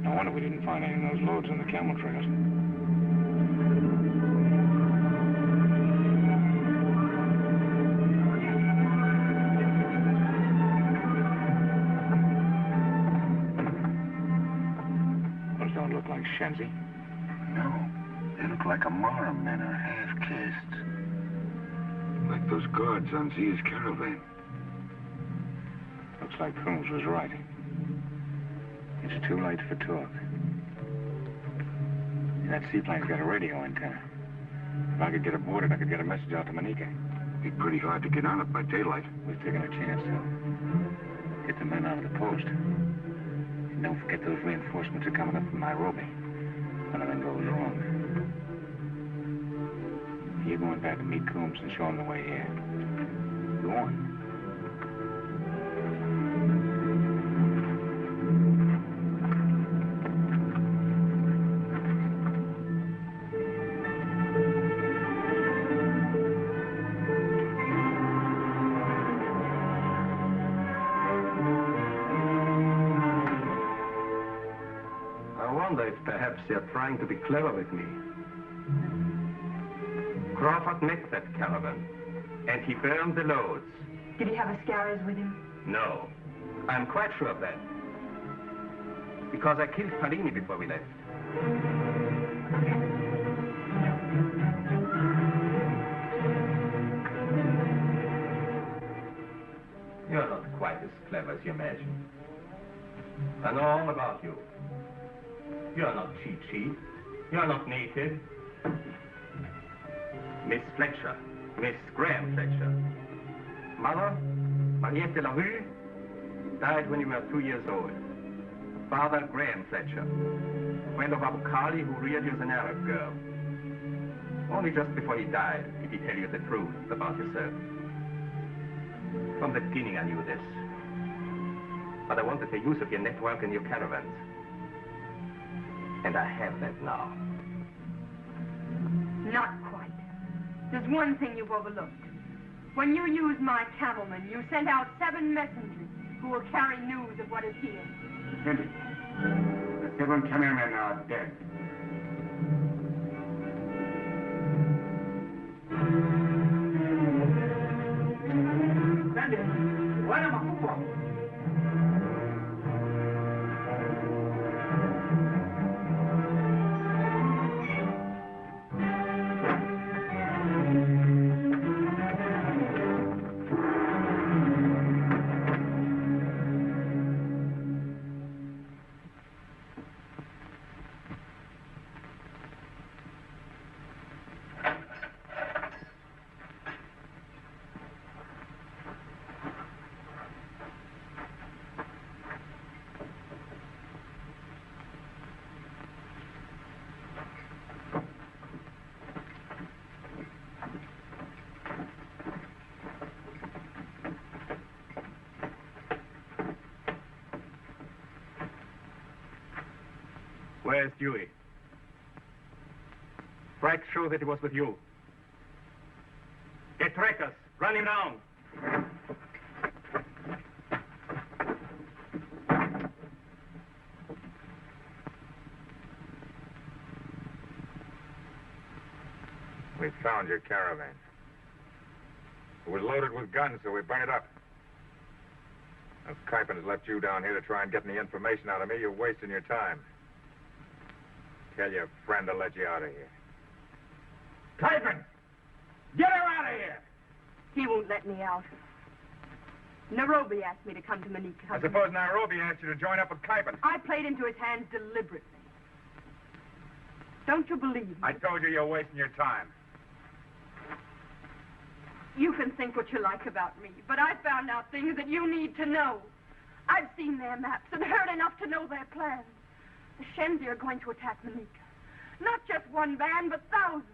No wonder we didn't find any of those loads on the camel trails. Those don't look like Shenzi. No. They look like Amara men or half-castes. Like those guards on Zia's caravan. Looks like Coombs was right. It's too late for talk. And that seaplane's got a radio antenna. If I could get aboard it, I could get a message out to Manika. It'd be pretty hard to get on it by daylight. We've taken a chance, though. Get the men out of the post. And don't forget those reinforcements are coming up from Nairobi. If anything goes wrong. You you're going back to meet Coombs and show him the way here. Go on. I wonder if perhaps you're trying to be clever with me. Crawford met that caravan, and he burned the loads. Did he have Ascaris with him? No, I'm quite sure of that. Because I killed Parini before we left. You're not quite as clever as you imagine. I know all about you. You're not cheat. You're not naked. Miss Fletcher. Miss Graham Fletcher. Mother, Mariette de la Rue, died when you were 2 years old. Father, Graham Fletcher. Friend of Abu Khali, who reared you as an Arab girl. Only just before he died did he tell you the truth about yourself. From the beginning I knew this. But I wanted the use of your network and your caravans. And I have that now. Not quite. There's one thing you've overlooked. When you used my camelmen, you sent out 7 messengers who will carry news of what is here. Tierney, the 7 cameramen are dead. Where's Dewey? Frank, show that he was with you. Get trackers. Run him down. We found your caravan. It was loaded with guns, so we burned it up. If Kuiper has left you down here to try and get any information out of me, you're wasting your time. Tell your friend to let you out of here. Kuiper! Get her out of here! He won't let me out. Nairobi asked me to come to Manika. I suppose Nairobi asked you to join up with Kuiper. I played into his hands deliberately. Don't you believe me? I told you you're wasting your time. You can think what you like about me, but I found out things that you need to know. I've seen their maps and heard enough to know their plans. The Shenzi are going to attack Manika. Not just one band, but thousands.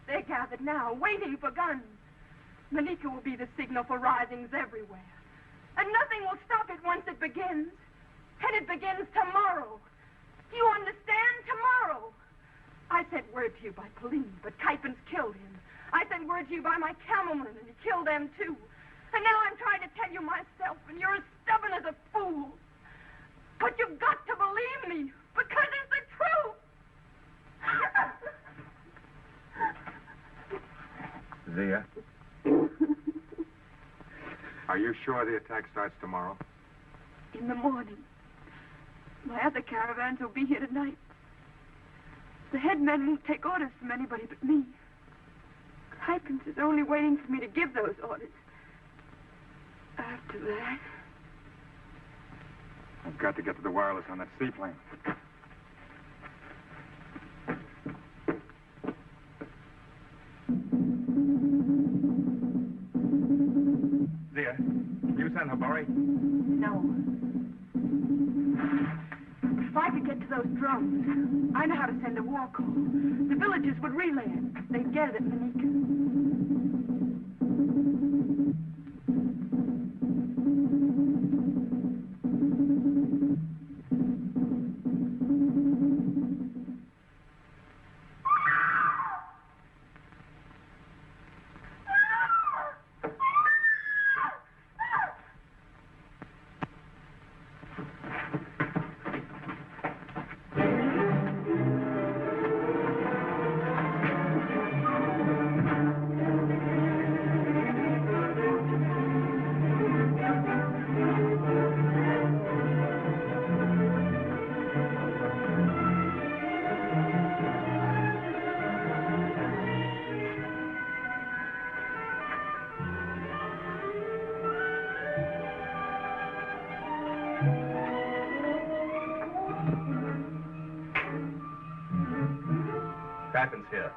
They're gathered now, waiting for guns. Manika will be the signal for risings everywhere. And nothing will stop it once it begins. And it begins tomorrow. Do you understand? Tomorrow. I sent word to you by Pauline, but Kuiper's killed him. I sent word to you by my camelmen, and he killed them too. And now I'm trying to tell you myself, and you're as stubborn as a fool. But you've got to believe me, because it's the truth. Zia? Are you sure the attack starts tomorrow? In the morning. My other caravans will be here tonight. The headmen won't take orders from anybody but me. Hypens is only waiting for me to give those orders. After that... I've got to get to the wireless on that seaplane. Zia, can you send her, Barré? No. If I could get to those drones, I know how to send a war call. The villagers would relay it. They'd get it at Manika. Kuypen's here.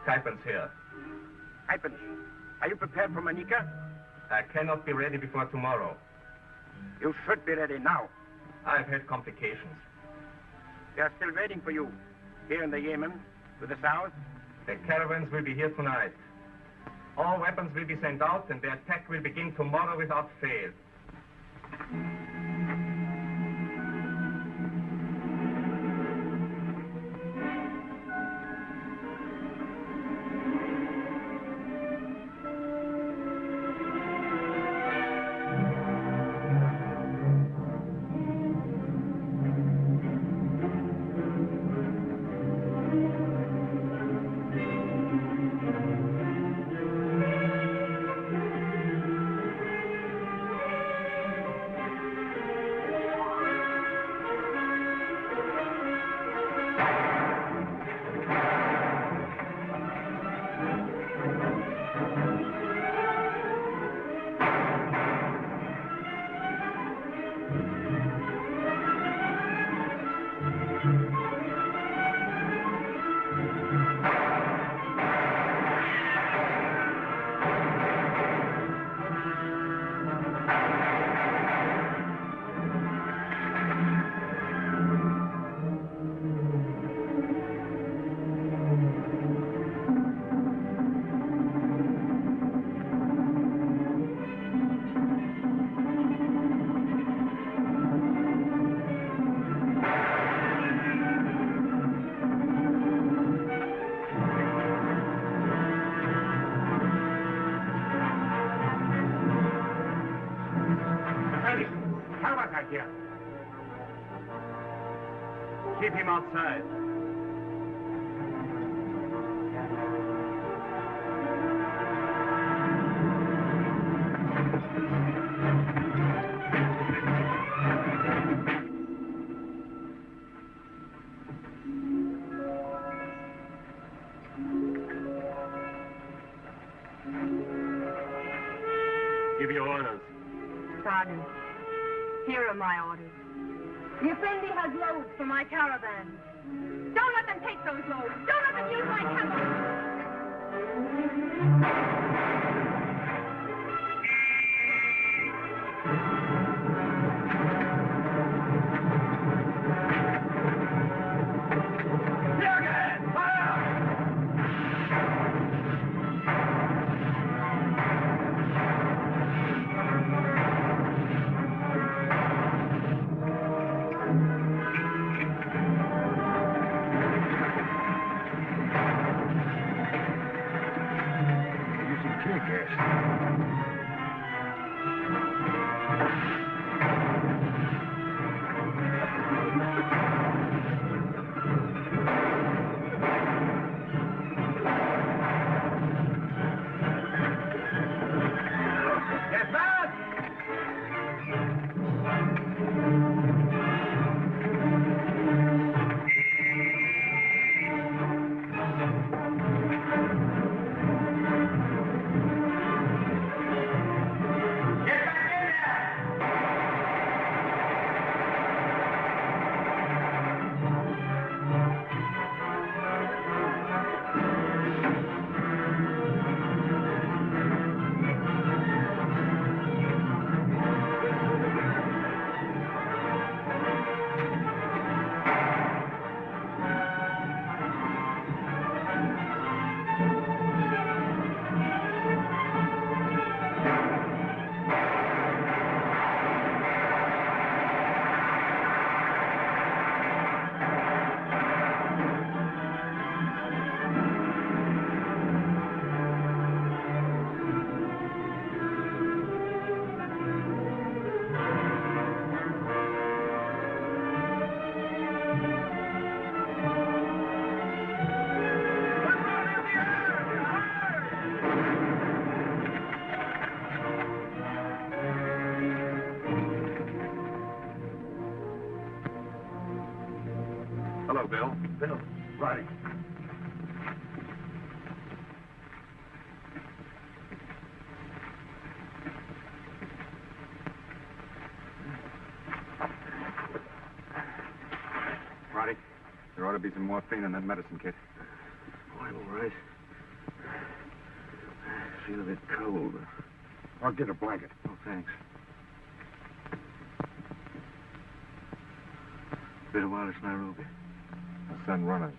Kuypen's here. Kuypen, are you prepared for Manica? I cannot be ready before tomorrow. You should be ready now. I've had complications. They are still waiting for you. Here in the Yemen, to the south. The caravans will be here tonight. All weapons will be sent out, and the attack will begin tomorrow without fail. Here. Keep him outside. Give your orders. Sergeant, here are my orders. The Effendi has loads for my caravan. Don't let them take those loads. Don't let them use my camels. Hello, Bill. Bill, Roddy. Roddy, your ought to be some morphine in that medicine kit. Oh, I'm all right. I feel a bit cold. I'll get a blanket. Oh, thanks. Been a while since Nairobi. I'll send runners.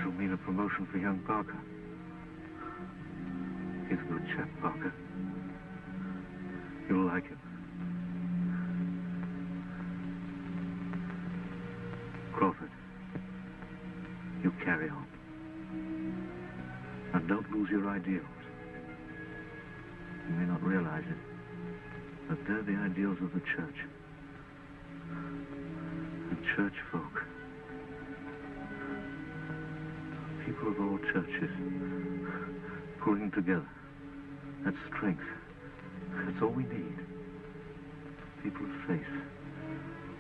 She'll mean a promotion for young Parker. He's a good chap, Parker. You'll like him. Crawford, you carry on. And don't lose your ideals. You may not realize it, but they're the ideals of the church. And church folk. People of all churches pulling together. That's strength. That's all we need. People of faith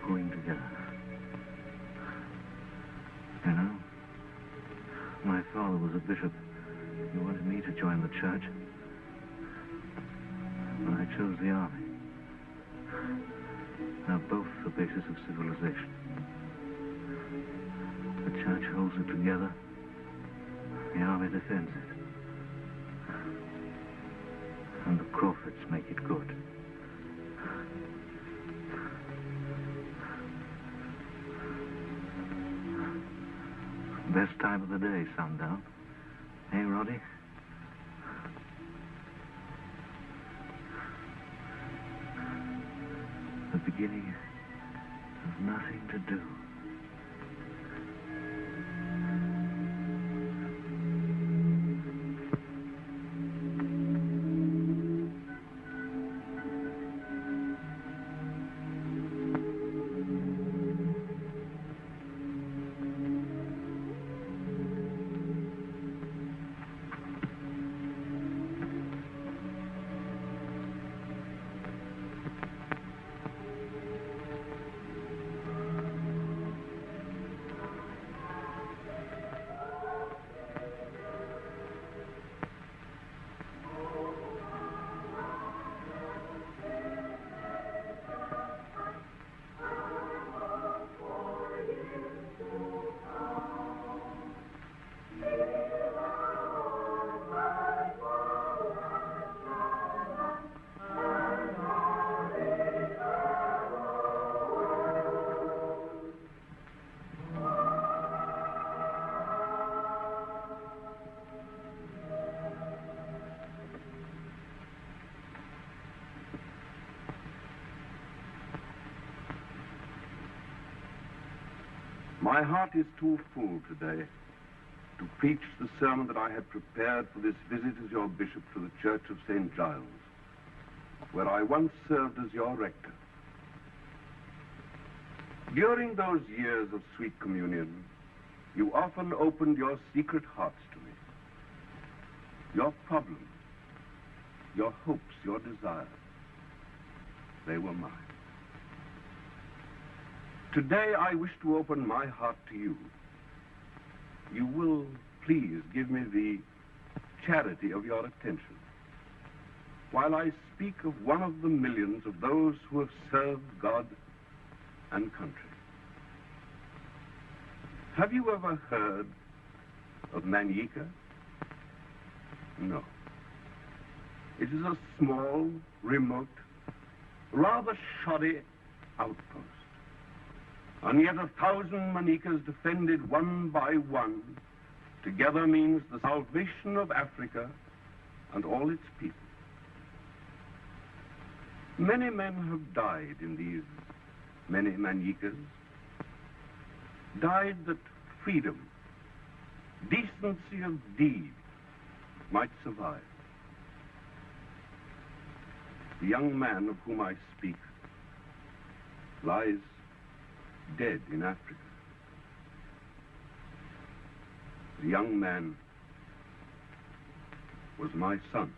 pulling together. You know, my father was a bishop. He wanted me to join the church. But I chose the army. They're both the basis of civilization. The church holds it together. The army defends it. And the Crawfords make it good. Best time of the day, Sundown. Hey, Roddy? The beginning of nothing to do. My heart is too full today to preach the sermon that I had prepared for this visit as your bishop to the Church of St. Giles, where I once served as your rector. During those years of sweet communion, you often opened your secret hearts to me. Your problems, your hopes, your desires, they were mine. Today, I wish to open my heart to you. You will please give me the charity of your attention while I speak of one of the millions of those who have served God and country. Have you ever heard of Manyika? No. It is a small, remote, rather shoddy outpost. And yet 1,000 Manikas defended one by one together means the salvation of Africa and all its people. Many men have died in these many Manikas, died that freedom, decency of deed might survive. The young man of whom I speak lies dead in Africa. The young man was my son.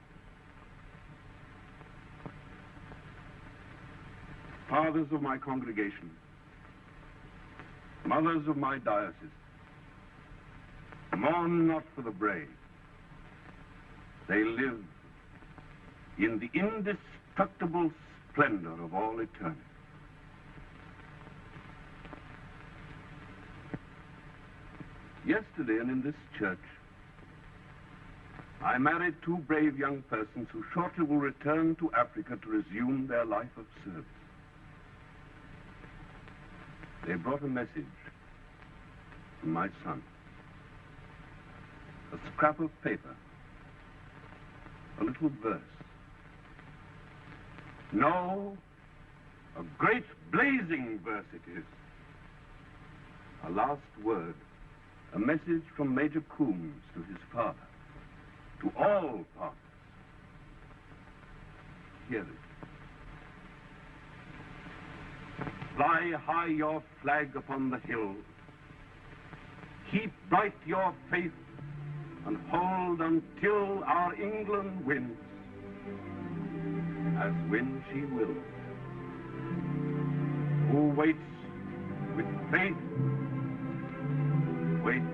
Fathers of my congregation, mothers of my diocese, mourn not for the brave. They live in the indestructible splendor of all eternity. Yesterday, and in this church, I married two brave young persons who shortly will return to Africa to resume their life of service. They brought a message from my son. A scrap of paper, a little verse. No, a great blazing verse it is. A last word, a message from Major Coombs to his father, to all fathers. Hear it. Fly high your flag upon the hill. Keep bright your faith and hold until our England wins, as win she will. Who waits with faith, waits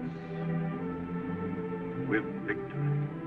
with victory.